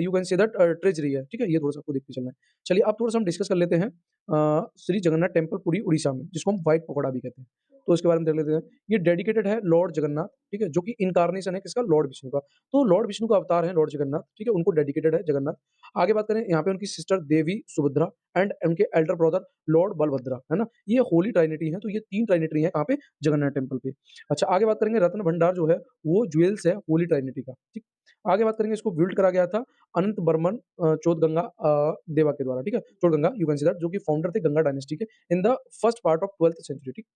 you can say that treasury है, ठीक है? ये थोड़ा-सा आपको देखते चलना है। चलिए अब थोड़ा-सा हम डिस्कस कर लेते हैं श्री जगन्नाथ टेम्पल पुरी उड़ीसा में, जिसको हम व्हाइट पगोड़ा भी कहते हैं। तो इसके बारे में देख लेते हैं। ये डेडिकेटेड है लॉर्ड जगन्नाथ, ठीक है? जो कि इन्कार्नेशन है किसका? लॉर्ड विष्णु का। तो लॉर्ड विष्णु का अवतार है लॉर्ड जगन्नाथ, ठीक है? उनको डेडिकेटेड है जगन्नाथ। आगे बात करें यहाँ पे उनकी सिस्टर देवी सुभद्रा एंड उनके एल्डर ब्रदर लॉर्ड बलभद्रा, है ना? ये होली ट्राइनिटी है, तो ये 3 ट्राइनिटी है कहाँ पे? जगन्नाथ टेम्पल पे। अच्छा आगे बात करेंगे रत्न भंडार जो है वो ज्वेल्स है होली ट्राइनिटी का, ठीक? आगे बात करेंगे इसको बिल्ड करा गया था अनंत बर्मन चौथगंगा देवा के द्वारा, ठीक है? Chodaganga you can say that जो कि फाउंडर थे गंगा डायनेस्टी के in the first part of 12th century, ठीक?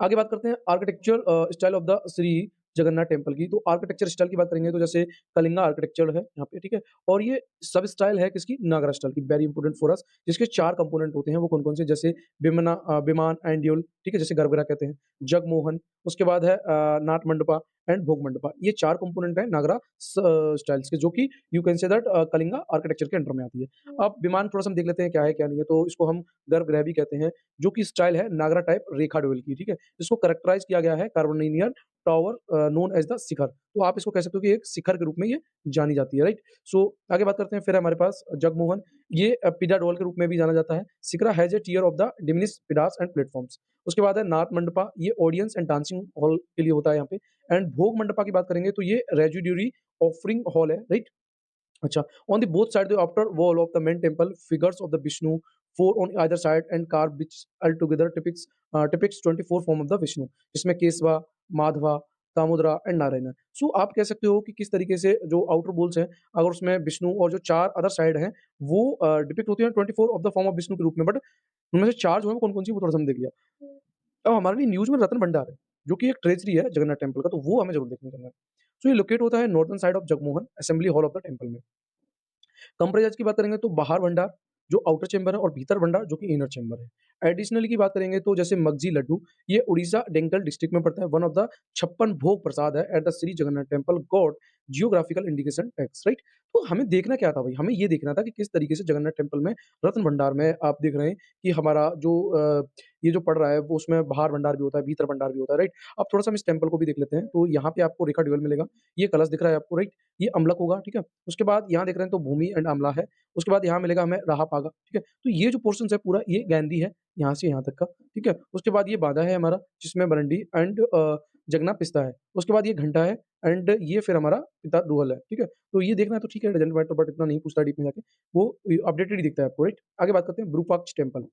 आगे बात करते हैं architecture style of the Shri Jagannath temple की। तो आर्किटेक्चर स्टाइल की बात करेंगे तो जैसे कलिंगा आर्किटेक्चर है यहाँ पे, ठीक है? और ये सब स्टाइल है किसकी? नागरा स्टाइल की, वेरी इंपोर्टेंट फॉर अस। जिसके 4 कंपोनेंट होते हैं वो कौन-कौन से? जैसे विमान एंड्यूल, ठीक है? जैसे गर्भगृह कहते हैं, जगमोहन, उसके बाद है नाट मंडपा एंड भोग मंडपा। ये 4 कंपोनेंट है नागरा स्टाइल्स के जो कि you can say that Kalinga architecture के अंडर में आती है। अब विमान थोड़ा-सा हम देख लेते हैं क्या है क्या नहीं है। तो इसको हम गर्भगृह भी कहते हैं, जो कि स्टाइल है नागरा टाइप रेखा ड्यूल की, ठीक है? इसको कैरेक्टराइज़ किया गया है कार्बोनिनियर टावर नोन एज़ द शिखर। तो आप इसको कह सकते हो कि एक शिखर के रूप में ये जानी जाती है, राइट? सो आगे बात करते हैं फिर हमारे पास जगमोहन, ये पिडा डोल के रूप में भी जाना जाता है। Shikhara has a tier of the diminished pidas and platforms. उसके बाद है नाथ मंडपा, ये ऑडियंस एंड डांसिंग हॉल के लिए होता है यहाँ पे। एंड भोग मंडपा की बात करेंगे तो ये रेजिड्यूरी ऑफरिंग हॉल है, राइट? अच्छा, on the both side the outer wall of the main temple, figures of the Vishnu, four on either side and carved which altogether depicts 24 form of the Vishnu, जिसमें केशवा, माधवा, दामोदरा एंड नारायण है। सो आप कह सकते हो कि किस तरीके से जो आउटर वॉल्स हैं, अगर उसमें विष्णु और जो 4 अदर साइड हैं, वो डिपिक्ट होती हैं 24 of the form of Vishnu के रूप में, बट उनमें से 4 जो है वो कौन-कौन सी है वो थोड़ा-सा हमने देख लिया। अब हमारे लिए न्यूज़ में रत्न भंडार है, जो कि एक ट्रेजरी है जगन्नाथ टेम्पल का, तो वो हमें ज़रूर देखने जाना है। सो ये लोकेट होता है northern side of Jagmohan assembly hall of the temple में। कंप्रेजर्स की बात करेंगे तो बाहर भंडार जो आउटर चेंबर है और भीतर भंडार जो कि इनर चेंबर है। एडिशनली की बात करेंगे तो जैसे मगजी लड्डू, ये उड़ीसा डेंटल डिस्ट्रिक्ट में पड़ता है। वन ऑफ द 56 भोग प्रसाद है eight the Shri Jagannath temple God geographical indication tax, right? तो हमें देखना क्या था भाई? हमें ये देखना था कि किस तरीके से जगन्नाथ टेम्पल में रत्न भंडार में आप देख रहे हैं कि हमारा जो ये जो पड़ रहा है वो उसमें बाहर भंडार भी होता है, भीतर भंडार भी होता है, राइट? अब थोड़ा-सा हम इस टेम्पल को भी देख लेते हैं। तो यहाँ पे आपको रेखा ड्यूल मिलेगा। ये कलश दिख रहा है आपको, राइट? ये अमलक होगा, ठीक है? उसके बाद यहाँ देख रहे हैं तो भूमि एंड अमला है। उसके बाद यहाँ मिलेगा हमें राहा पागा, ठीक है? तो ये जो पोर्शन्स है पूरा ये गैंदी है, यहाँ से यहाँ तक का, ठीक है? उसके बाद ये बांधा है हमारा जिसमें बरंडी एंड जगना पिस्ता है। उसके बाद ये घंटा है एंड ये फिर हमारा पिता दुहल है, ठीक है? तो ये देखना है तो ठीक है, डज़न्ट मैटर बट इतना नहीं पूछता डीप में जाके। वो अपडेटेड ही दिखता है आपको, राइट? आगे बात करते हैं विरूपाक्ष टेम्पल।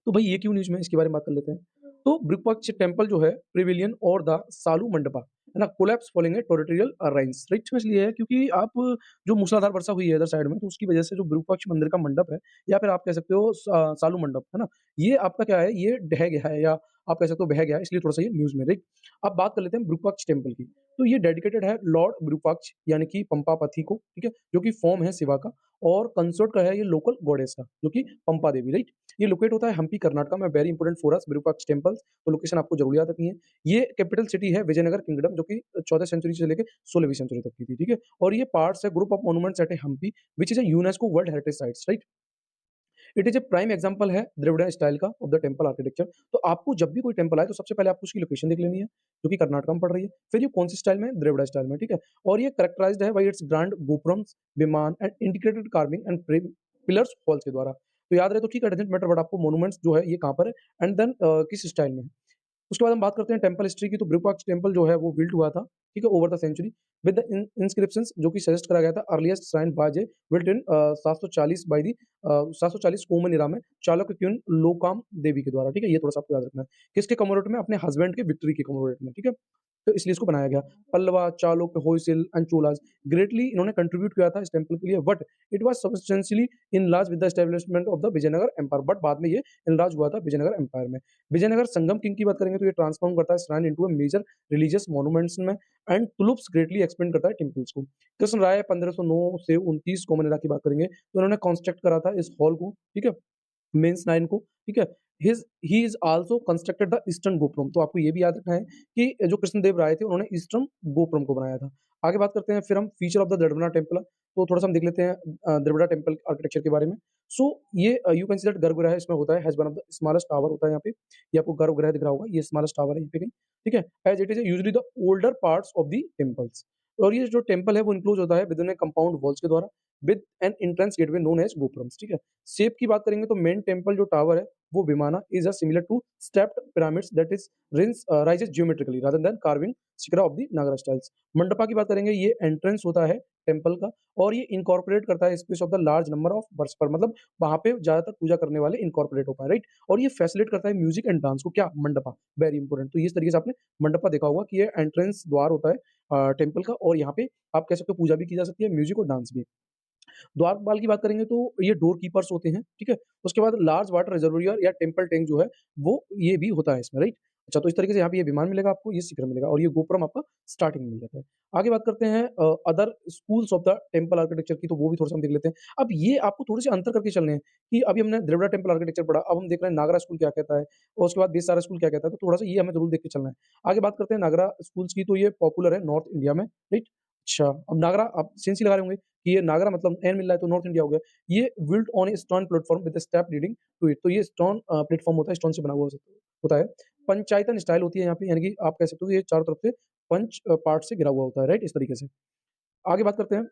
तो भाई ये क्यों न्यूज़ में है इसके बारे में बात कर लेते हैं। तो विरूपाक्ष टेम्पल जो है प्रिविलियन और द सालू मंडपा, है ना? कोलैप्स फॉलोइंग ए टेरिटोरियल राइन्स, राइट? इसमें इसलिए है क्योंकि आप जो मूसलाधार वर्षा हुई है इधर साइड में, तो उसकी वजह से जो विरूपाक्ष मंदिर का मंडप है या फिर आप कह सकते हो सालू मंडप, है ना? ये आपका क्या है, ये ढह गया है या आप कह सकते हो बह गया है, इसलिए थोड़ा-सा ये न्यूज़ में, राइट? अब बात कर लेते हैं विरूपाक्ष टेम्पल की। तो ये डेडिकेटेड है लॉर्ड विरूपाक्ष यानी कि पंपापति को, ठीक है? जो कि फॉर्म है शिवा का और कंसोर्ट का है ये लोकल गॉडेस का, जो कि पंपा देवी, राइट? ये लोकेट होता है हम्पी कर्नाटका में, very important for us Virupaksha temples, तो लोकेशन आपको ज़रूर याद रखनी है। ये कैपिटल सिटी है विजयनगर किंगडम जो कि 14th सेंचुरी से लेके 16वीं सेंचुरी तक की थी, ठीक है? और ये पार्ट्स है group of monuments at a Hampi which is a UNESCO world heritage sites, right? It is a prime example है द्रविडियन स्टाइल का ऑफ द टेंपल आर्किटेक्चर। तो आपको जब भी कोई टेंपल आए तो सबसे पहले आपको उसकी लोकेशन देख लेनी है, जो कि कर्नाटक में पड़ रही है। फिर ये कौन सी स्टाइल में है? द्रविड़ स्टाइल में, ठीक है? और ये कैरेक्टराइज्ड है बाय इट्स ग्रैंड गोपुरम्स, विमान and integrated carving and pillars halls के द्वारा। तो याद रहे तो ठीक है, डज़न्ट मैटर बट आपको मॉन्यूमेंट्स जो है ये कहाँ पर है एंड देन किस स्टाइल में है। उसके बाद हम बात करते हैं टेंपल हिस्ट्री की, तो विरूपाक्ष टेंपल जो है वो बिल्ट हुआ था, ठीक है, over the century with the inscriptions जो कि सजेस्ट करा गया था earliest shrine by built in 740 by the 740 common era में चालुक्य क्वीन लोकाम देवी के द्वारा, ठीक है? ये थोड़ा-सा आपको याद रखना है। किसके कमेमोरेट में? अपने हस्बैंड के विक्ट्री के कमेमोरेट में, ठीक है? तो इसलिए इसको बनाया गया। पल्लवा, चालुक्य, होयसिल एंड चोलास ग्रेटली इन्होंने कंट्रीब्यूट किया था इस टेंपल के लिए, but it was substantially enlarged with the establishment of the Vijayanagar empire, but बाद में ये इनलार्ज हुआ था विजयनगर एम्पायर में। विजयनगर संगम किंग की बात करेंगे तो ये ट्रांसफॉर्म करता है shrine into a major religious monuments में एंड तुलुप्स ग्रेटली एक्सपेंड करता है टेम्पल्स को। कृष्ण राय 1509 से 29 कॉमन एरा की बात करेंगे तो उन्होंने कंस्ट्रक्ट करा था इस हॉल को, ठीक है? मेंस 9 को, ठीक है? He is also constructed the eastern gopuram, तो आपको ये भी याद रखना है कि जो कृष्णदेव राय थे उन्होंने ईस्टर्न गोपुरम को बनाया था। आगे बात करते हैं फिर हम फीचर ऑफ द दंडनाथ टेम्पल। तो थोड़ा-सा हम देख लेते हैं द्रविड़ा टेम्पल आर्किटेक्चर के बारे में। सो ये यू कैन सी दैट गर्भगृह इसमें होता है, has one of the smallest tower होता है यहाँ पे। ये आपको गर्भगृह दिख रहा होगा, ये स्मॉलेस्ट टावर है यहाँ पे कहीं, ठीक है? As it is usually the older parts of the temples. और ये जो टेम्पल है वो इन्क्लोज़ होता है विदिन ए कंपाउंड वॉल्स के द्वारा with N entrance gateway known as gopurams, ठीक है? शेप की बात करेंगे तो मेन टेम्पल जो टावर है वो vimana is similar to stepped pyramids that is rises geometrically rather than carving shikhara of the Nagara styles. Mandapa की बात करेंगे, ये एंट्रेंस होता है टेम्पल का और ये इनकॉर्पोरेट करता है space of the large number of worshipper, मतलब वहाँ पे ज़्यादातर पूजा करने वाले इनकॉर्पोरेट हो पाए, राइट? और ये फैसिलिटेट करता है म्यूजिक एंड डांस को, क्या? Mandapa, very important. तो इस तरीके से आपने मंडपा देखा होगा कि ये एंट्रेंस द्वार होता है टेम्पल का और यहाँ पे आप कह सकते हो पूजा भी की जा सकती है, म्यूजिक और डांस भी। द्वारपाल की बात करेंगे तो ये डोर कीपर्स होते हैं, ठीक है? उसके बाद लार्ज वाटर रिजर्वोयर या टेम्पल टैंक जो है, वो ये भी होता है इसमें, राइट? अच्छा, तो इस तरीके से यहाँ पे ये विमान मिलेगा आपको, ये शिखर मिलेगा और ये गोपुरम आपका स्टार्टिंग में मिल जाता है। आगे बात करते हैं other schools of the temple architecture की, तो वो भी थोड़ा-सा हम देख लेते हैं। अब ये आपको थोड़े-से अंतर करके चलने हैं कि अभी हमने द्रविड़ा टेम्पल आर्किटेक्चर पढ़ा, अब हम देख रहे हैं नागरा स्कूल क्या कहता है और उसके बाद बेसारा स्कूल क्या कहता है, तो थोड़ा-सा ये हमें ज़रूर देख के चलना है। आगे बात करते हैं नागरा स्कूल्स की, तो ये पॉपुलर है नॉर्थ इंडिया में, राइट? अच्छा, अब नागरा आप सेंस ही लगा रहे होंगे कि ये नागरा मतलब एन मिल रहा है तो नॉर्थ इंडिया हो गया। ये built on a stone platform with a step leading to it, तो ये स्टोन प्लेटफॉर्म होता है, स्टोन से बना हुआ होता है। पंचायतन स्टाइल होती है यहाँ पे, यानी कि आप कह सकते हो कि ये चारों तरफ से पार्ट से घिरा हुआ होता है, राइट? इस तरीके से। आगे बात करते हैं,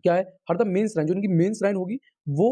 क्या है? हर द मेन श्राइन, जो इनकी मेन श्राइन होगी वो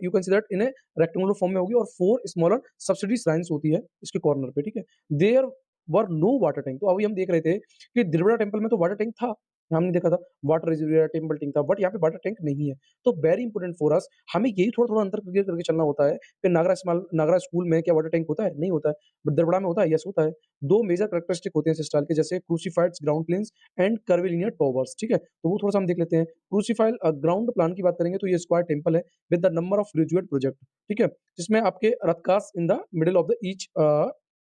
you can see that in A rectangular form में होगी और 4 स्मॉलर सब्सिडी श्राइन्स होती है इसके कॉर्नर पे, ठीक है? There were no water tank, तो अभी हम देख रहे थे कि द्रिविड़ा टेम्पल में तो वाटर टैंक था, हमने देखा था वाटर रिजर्वियर टेम्पल टैंक था, बट यहाँ पे वाटर टैंक नहीं है। तो वेरी इंपॉर्टेंट फॉर अस, हमें यही थोड़ा-थोड़ा अंतर क्लियर करके चलना होता है कि नागरा स्कूल में क्या वाटर टैंक होता है? नहीं होता है। बट द्रिविड़ा में होता है? यस होता है। 2 मेजर कैरेक्टरिस्टिक होते हैं इस स्टाइल के, जैसे cruciform ground plans and curvilinear towers, ठीक है? तो वो थोड़ा-सा हम देख लेते हैं। क्रूसिफाइड ग्राउंड प्लान की बात करेंगे तो ये स्क्वायर टेम्पल है with the number of graduate project, ठीक है? जिसमें आपके rathakas in the middle of the each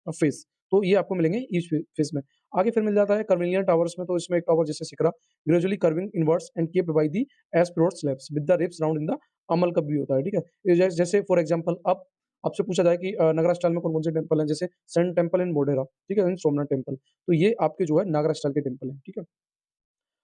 face, तो ये आपको मिलेंगे ईच फेस में। आगे फिर मिल जाता है कर्विलिनियर टावर्स में, तो इसमें एक टावर जैसे shikhara gradually curving inverts and capped by the spheroid slabs with the ribs round in the amalaka भी होता है, ठीक है? ये जैसे फॉर एग्जांपल अब आपसे पूछा जाए कि नगरा स्टाइल में कौन-कौन से टेम्पल हैं, जैसे सन टेम्पल इन मोढेरा, ठीक है? एंड सोमनाथ टेम्पल, तो ये आपके जो है नागरा स्टाइल के टेम्पल हैं, ठीक है?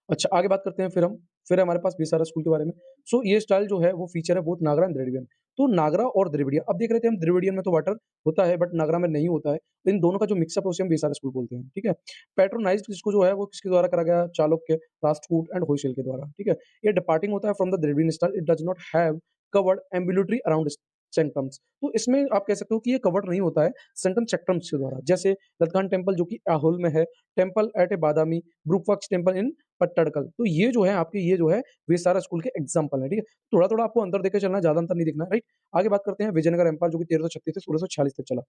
अच्छा, आगे बात करते हैं फिर है हमारे पास बिसारा स्कूल के बारे में। सो ये स्टाइल जो है वो फीचर है बोथ नागरा एंड द्रविडियन। तो नागरा और द्रविडियन, अब देख रहे थे हम द्रविडियन में तो वाटर होता है बट नागरा में नहीं होता है। तो इन दोनों का जो मिक्सअप है उसे हम बिसारा स्कूल बोलते हैं, ठीक है? पैट्रोनाइज़्ड इसको जो है वो किसके द्वारा करा गया? चालुक्य, राष्ट्रकूट एंड होयसल के द्वारा, ठीक है? ये डिपार्टिंग होता है from the Dravidian style, it does not have covered ambulatory around sanctums. तो इसमें आप कह सकते हो कि ये कवर्ड नहीं होता है सेंट्रम सेक्ट्रम्स के द्वारा। जैसे लद्दान टेम्पल जो कि आहोल में है, टेम्पल एट ए बादामी, ब्रूकवक्स टेम्पल इन पट्टडकल। तो ये जो है आपके ये जो है विस्तारा स्कूल के एग्ज़ाम्पल हैं, ठीक है? थोड़ा-थोड़ा आपको अंतर देके चलना है, ज़्यादा अंतर नहीं देखना है, राइट? आगे बात करते हैं विजयनगर एम्पायर जो कि 1336 से 1646 तक चला।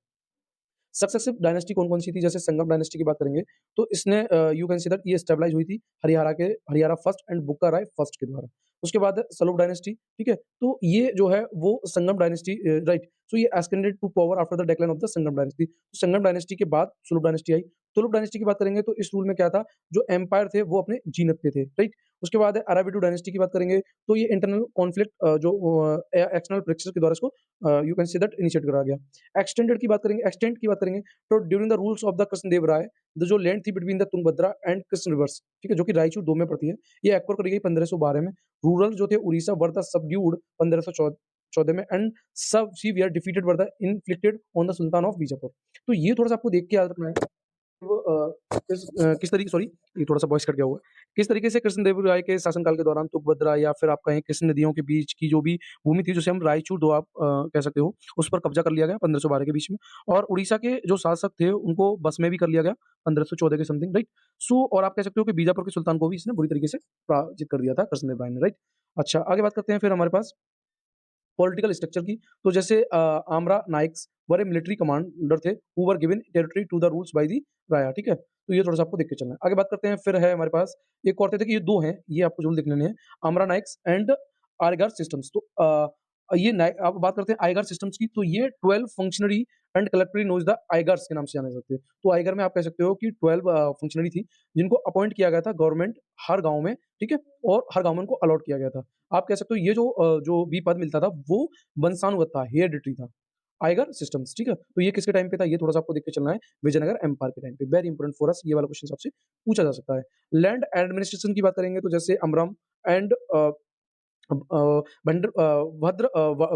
सक्सेसिव डायनेस्टी कौन-कौन सी थी? जैसे संगम डायनेस्टी की बात करेंगे, तो इसने यू कैन सी दैट ये स्टेबलाइज़ हुई थी Haryana first and Bukka Raya first के द्वारा। उसके बाद सलूब डायनेस्टी, ठीक है? तो ये जो है वो संगम डायनेस्टी राइट, सो ये ascended to power after the decline of the Sangam dynasty. तो संगम डायनेस्टी के बाद सुलूब डायनेस्टी आई। तुगलक डायनेस्टी की बात करेंगे तो इस रूल में क्या था, जो एम्पायर थे वो अपने जीनत पे थे, राइट? उसके बाद अराबिडो डायनेस्टी की बात करेंगे, तो ये इंटरनल कॉन्फ्लिक्ट जो एक्सटर्नल प्रेशर के द्वारा इसको you can say that initiate करा गया। एक्सटेंट की बात करेंगे तो during the rules of the Krishnadeva Raya, the जो लैंड थी between the Tungabhadra and Krishna rivers, ठीक है, जो कि रायचूर 2 में पड़ती है, ये एक्वायर करी गई 1512 में। रूरल जो थे उड़ीसा वर द सबड्यूड 1514 में एंड सब she way are defeated were the inflicted on the sultan of Bijapur. तो ये थोड़ा-सा आपको देख के याद रखना है। वो किस तरीके सॉरी ये थोड़ा-सा वॉइस कट गया हुआ है। किस तरीके से कृष्णदेवराय के शासनकाल के दौरान तुंगभद्रा या फिर आप कहें कृष्ण नदियों के बीच की जो भी भूमि थी, जिसे हम रायचूर दो आप कह सकते हो, उस पर कब्जा कर लिया गया 1512 के बीच में। और उड़ीसा के जो शासक थे उनको बस में भी कर लिया गया 1514 के समथिंग, राइट? सो और आप कह सकते हो कि बीजापुर के सुल्तान को भी इसने बुरी तरीके से पराजित कर दिया था कृष्णदेव राय ने, राइट? अच्छा, आगे बात करते हैं फिर हमारे पास पॉलिटिकल स्ट्रक्चर की, तो जैसे आमरा नाइक्स वर ए मिलिट्री कमांडर थे who were given territory to the rules by the Raya, ठीक है? तो ये थोड़ा-सा आपको देख के चलना है। आगे बात करते हैं, फिर है हमारे पास एक और थे कि ये 2 हैं, ये आपको ज़रूर देख लेने हैं, आमरा नाइक्स एंड आर्यगार सिस्टम्स। तो ये नाइ अब बात करते हैं आर्यगार सिस्टम्स की, तो ये 12 functionary and collectively known as the Ayagars के नाम से जाने जाते हैं। तो आर्यगार में आप कह सकते हो कि 12 फंक्शनरी थी, जिनको अपॉइंट किया गया था गवर्नमेंट हर गाँव में, ठीक है? और हर गाँव में उनको अलॉट किया गया था। आप कह सकते हो ये जो भी पद मिलता था वो वंशानुगत था, हेरेडिटरी था। आइगर सिस्टम्स, ठीक है? तो ये किसके टाइम पे था, ये थोड़ा-सा आपको देख के चलना है, विजयनगर एम्पायर के टाइम पे। वेरी इंपोर्टेंट फॉर अस, ये वाला क्वेश्चन आपसे पूछा जा सकता है। लैंड एडमिनिस्ट्रेशन की बात करेंगे तो जैसे अमरम एंड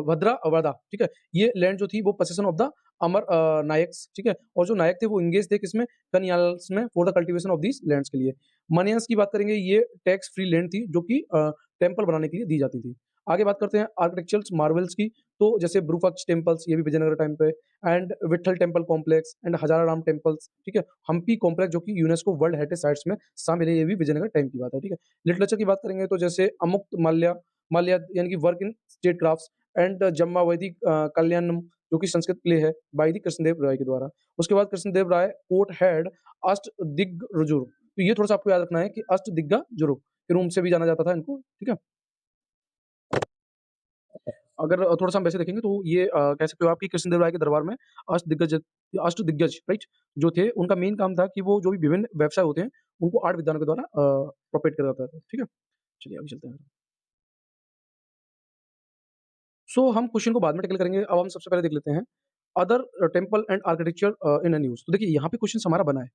भद्रावदा, ठीक है? ये लैंड जो थी वो पोसेशन ऑफ द अमर नायक्स, ठीक है? और जो नायक थे वो एंगेज थे किसमें? कन्याल्स में for the cultivation of these lands के लिए। मनियंस की बात करेंगे, ये टैक्स फ्री लैंड थी जो कि टेम्पल बनाने के लिए दी जाती थी। आगे बात करते हैं आर्किटेक्चरल्स मार्वल्स की, तो जैसे विरूपाक्ष टेम्पल्स, ये भी विजयनगर टाइम पे, and Vitthala temple complex and Hazararama temples, ठीक है? हम्पी कॉम्प्लेक्स जो कि यूनेस्को वर्ल्ड हेरिटेज साइट्स में शामिल है, ये भी विजयनगर टाइम की बात है, ठीक है? लिटरेचर की बात करेंगे तो जैसे अमुक्त माल्या माल्या यानी कि work in state crafts and Jambavati Kalyanam जो कि संस्कृत प्ले है बाय द कृष्णदेव राय के द्वारा। उसके बाद कृष्णदेव राय कोर्ट हेड अष्टदिग्गजुर। तो ये थोड़ा-सा आपको याद रखना है कि अष्टदिग्गजुर के रूम से भी जाना जाता था इनको, ठीक है? अगर थोड़ा-सा हम वैसे देखेंगे तो ये कह सकते हो आप कि कृष्णदेव राय के दरबार में अष्टदिग्गज राइट जो थे, उनका मेन काम था कि वो जो भी विभिन्न व्यवसाय होते हैं, उनको आर्ट विद्वानों के द्वारा प्रोपेट करा जाता था, ठीक है? चलिए आगे चलते हैं। सो हम क्वेश्चन को बाद में टैकल करेंगे। अब हम सबसे पहले देख लेते हैं other temple and architecture in a news. तो देखिए यहाँ पे क्वेश्चन हमारा बना है।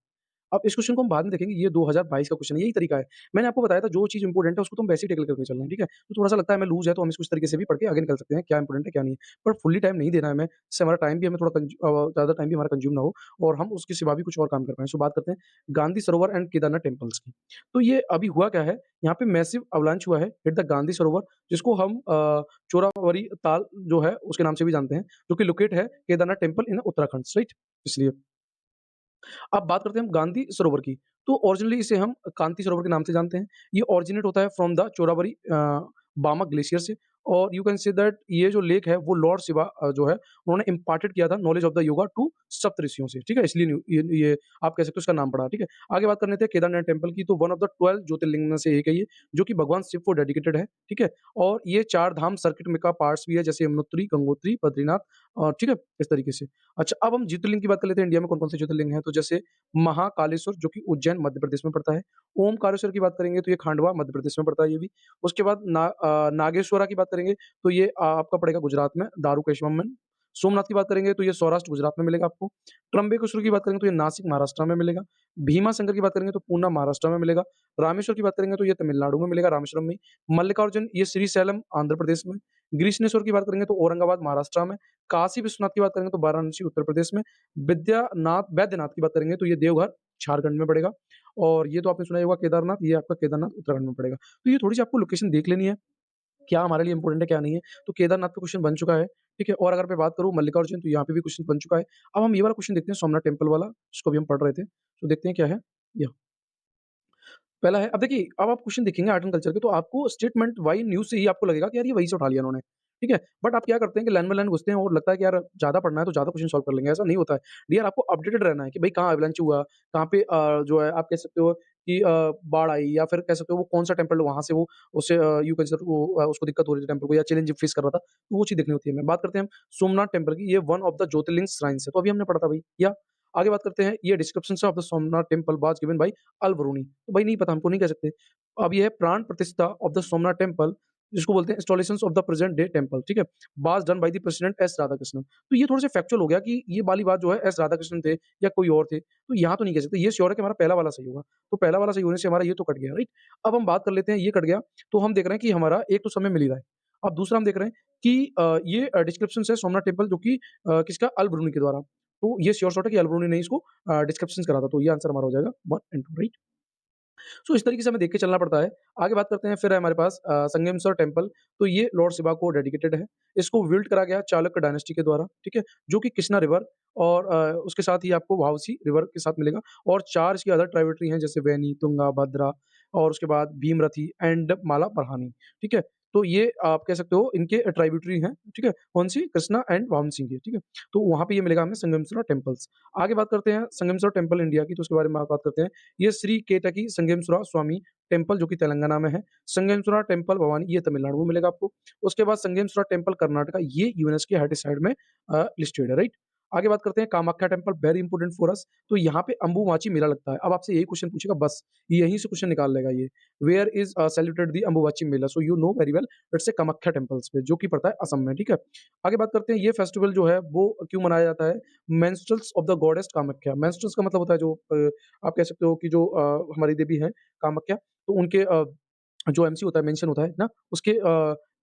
अब इस क्वेश्चन को हम बाद में देखेंगे, ये 2022 का क्वेश्चन है, यही तरीका है। मैंने आपको बताया था जो चीज़ इम्पोर्टेंट है उसको तो हम वैसे ही टैकल करके चल रहे हैं, ठीक है? तो थोड़ा-सा लगता है हमें लूज़ है तो हम इसको इस तरीके से भी पढ़ के आगे निकल सकते हैं, क्या इम्पोर्टेंट है, क्या नहीं है। पर फुल्ली टाइम नहीं देना है हमें, जिससे हमारा टाइम भी हमें थोड़ा ज़्यादा टाइम भी हमारा कंज़्यूम ना हो और हम उसके सिवा भी कुछ और काम कर पाएँ। सो बात करते हैं गांधी सरोवर एंड केदारनाथ टेम्पल्स की। तो ये अभी हुआ क्या है, यहाँ पे मैसिव अवलांच हुआ है एट द गांधी सरोवर, जिसको हम चोरावरी ताल जो है उसके नाम से भी जानते हैं, जो कि लोकेट है Kedarnath temple in Uttarakhand, right? इसलिए अब बात करते हैं हम गांधी सरोवर की। तो ओरिजिनली इसे हम कांति सरोवर के नाम से जानते हैं। ये ओरिजिनेट होता है from the Chorabari Bamak glacier से और यू कैन से दैट ये जो लेक है वो लॉर्ड शिवा जो है उन्होंने इम्पार्टेड किया था knowledge of the yoga to सप्तऋषियों से, ठीक है? इसलिए ये आप कह सकते हो इसका नाम पड़ा, ठीक है? आगे बात कर लेते हैं केदारनाथ टेम्पल की, तो वन ऑफ द 12 ज्योतिर्लिंग में से एक है ये, जो कि भगवान शिव को डेडिकेटेड है, ठीक है? और ये 4 धाम सर्किट में का पार्ट्स भी है जैसे यमुनोत्री, गंगोत्री, बद्रीनाथ ठीक है? इस तरीके से। अच्छा, अब हम ज्योतिर्लिंग की बात कर लेते हैं, इंडिया में कौन-कौन से ज्योतिर्लिंग हैं, तो जैसे महाकालेश्वर जो कि उज्जैन मध्य प्रदेश में पड़ता है। ओमकारेश्वर की बात करेंगे तो ये खांडवा मध्य प्रदेश में पड़ता है ये भी। उसके बाद नागेश्वरा की बात करेंगे तो ये आपका पड़ेगा गुजरात में, दारुकेश्वम में। सोमनाथ की बात करेंगे तो ये सौराष्ट्र गुजरात में मिलेगा आपको। त्र्यंबकेश्वर की बात करेंगे तो ये नासिक महाराष्ट्र में मिलेगा। भीमाशंकर की बात करेंगे तो पूना महाराष्ट्र में मिलेगा। रामेश्वर की बात करेंगे तो ये तमिलनाडु में मिलेगा रामेश्वरम में। मल्लिकार्जुन ये श्रीशैलम आंध्र प्रदेश में। ग्रीष्णेश्वर की बात करेंगे तो औरंगाबाद महाराष्ट्र में। काशी विश्वनाथ की बात करेंगे तो वाराणसी उत्तर प्रदेश में। वैद्यनाथ की बात करेंगे तो ये देवघर झारखंड में पड़ेगा और ये तो आपने सुना ही होगा केदारनाथ, ये आपका केदारनाथ उत्तराखंड में पड़ेगा। तो ये थोड़ी-सी आपको लोकेशन देख लेनी है, क्या हमारे लिए इम्पोर्टेंट है, क्या नहीं है। तो केदारनाथ पे क्वेश्चन बन चुका है, ठीक है? और अगर मैं बात करूँ मल्लिकार्जुन तो यहाँ पे भी क्वेश्चन बन चुका है। अब हम ये वाला क्वेश्चन देखते हैं सोमनाथ टेम्पल वाला, जिसको अभी हम पढ़ रहे थे। तो देखते हैं क्या है? या पहला है अब देखिए, अब आप क्वेश्चन देखेंगे आर्ट एंड कल्चर के तो आपको स्टेटमेंट वाई न्यूज़ से ही आपको लगेगा कि यार ये वहीं से उठा लिया उन्होंने, ठीक है? बट आप क्या करते हैं कि लाइन बाय लाइन घुसते हैं और लगता है कि यार ज़्यादा पढ़ना है तो ज़्यादा क्वेश्चन सॉल्व कर लेंगे, ऐसा नहीं होता है। डियर आपको अपडेटेड रहना है कि भाई कहाँ अवलांच हुआ, कहाँ पे जो है आप कह सकते हो कि बाढ़ आई या फिर कह सकते हो वो कौन-सा टेम्पल वहाँ से वो उससे यू कैन से वो उसको दिक्कत हो रही थी टेम्पल को या चैलेंज फेस कर रहा था, तो वो चीज़ देखनी होती है हमें। बात करते हैं हम सोमनाथ टेम्पल की, ये one of the Jyotirlinga shrines है, तो अभी हमने पढ़ा था भई या आगे बात करते हैं ये description of the Somnath temple was given by Al Biruni. तो भाई नहीं पता हमको नहीं कह सकते। अब ये है प्राण प्रतिष्ठा ऑफ द सोमनाथ टेम्पल जिसको बोलते हैं installations of the present day temple, ठीक है? Was done by the president S Radhakrishnan. तो ये थोड़ा-सा फैक्चुअल हो गया कि ये वाली बात जो है एस राधाकृष्णन थे या कोई और थे। तो यहाँ तो नहीं कह सकते, ये श्योर है कि हमारा पहला वाला सही होगा। तो पहला वाला सही होने से हमारा ये तो कट गया, राइट? अब हम बात कर लेते हैं ये कट गया, तो हम देख रहे हैं कि हमारा एक तो समय मिल ही रहा है। अब दूसरा हम देख रहे हैं कि ये डिस्क्रिप्शंस है सोमनाथ टेम्पल जो कि किसका अल बरूनी के द्वारा। तो ये श्योर शॉट है कि अल बरूनी ने इसको डिस्क्रिप्शंस करा था। तो ये आंसर हमारा हो जाएगा 1 एंड 2 राइट? सो इस तरीके से हमें देख के चलना पड़ता है। आगे बात करते हैं फिर है हमारे पास संगमेश्वर टेम्पल, तो ये लॉर्ड शिवा को डेडिकेटेड है। इसको बिल्ड करा गया चालुक्य डायनेस्टी के द्वारा, ठीक है? जो कि कृष्णा रिवर और उसके साथ ही आपको वावसी रिवर के साथ मिलेगा और 4 इसकी अदर ट्राइब्यूटरी हैं जैसे वैनी, तुंगा, भद्रा और उसके बाद भीमरथी एंड मालाप्रभानी, ठीक है? तो ये आप कह सकते हो इनके ट्राइब्यूटरी हैं, ठीक है? कौन-सी? कृष्णा एंड वामसी के, ठीक है? तो वहाँ पे ये मिलेगा हमें संगमेश्वर टेम्पल्स। आगे बात करते हैं संगमेश्वर टेम्पल इंडिया की, तो उसके बारे में आप बात करते हैं। ये श्री केतकी संगमेश्वरा स्वामी टेम्पल जो कि तेलंगाना में है। संगमेश्वरा टेम्पल भवानी ये तमिलनाडु में मिलेगा आपको। उसके बाद संगमेश्वरा टेम्पल कर्नाटका ये यूनेस्को के हेरिटेज साइट में लिस्टेड है, राइट? आगे बात करते हैं Kamakhya temple very important for अस तो यहाँ पे अंबुबाची मेला लगता है। अब आपसे यही क्वेश्चन पूछेगा बस, यहीं से क्वेश्चन निकाल लेगा ये। Where is celebrated the Ambubachi Mela? So you know very well it's a Kamakhya temples पे जो कि पड़ता है असम में, ठीक है? आगे बात करते हैं ये फेस्टिवल जो है वो क्यों मनाया जाता है? मेंस्ट्रुअल्स ऑफ द गॉडेस कामाख्या। मेंस्ट्रुअल्स का मतलब होता है जो आप कह सकते हो कि जो हमारी देवी हैं कामाख्या, तो उनके जो एमसी होता है, मेंशन होता है ना, उसके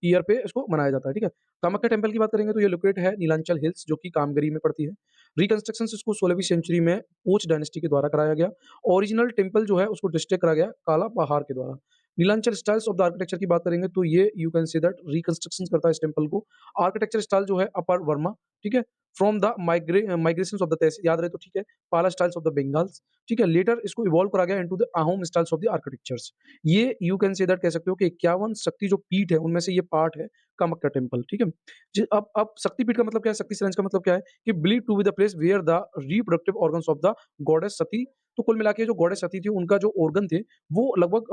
ईयर पे इसको मनाया जाता है, ठीक है? कामाख्या टेम्पल की बात करेंगे तो ये लोकेट है नीलांचल हिल्स जो कि कामगरी में पड़ती है। रिकंस्ट्रक्शंस इसको 16वीं सेंचुरी में कोच डायनेस्टी के द्वारा कराया गया। ओरिजिनल टेम्पल जो है उसको डिस्ट्रक्ट करा गया काला पहाड़ के द्वारा। Nilachal styles of the architecture की बात करेंगे तो ये you can say that reconstructions करता है इस टेम्पल को। आर्किटेक्चर स्टाइल जो है अपर वर्मा, ठीक है? From the migrations of the तहसील याद रहे तो ठीक है, पाला स्टाइल्स ऑफ द बंगाल्स, ठीक है? लेटर इसको इवॉल्व करा गया into the Ahom styles of the architectures. ये यू कैन से दैट कह सकते हो कि 51 शक्ति जो पीठ है, उनमें से ये पार्ट है कामाख्या टेम्पल, ठीक है? अब शक्तिपीठ का मतलब क्या है? शक्ति श्रेंज का मतलब क्या है? कि believe to be the place where the reproductive organs of the goddess Sati. तो कुल मिला के जो गॉडेस सती थी, उनका जो ऑर्गन थे, वो लगभग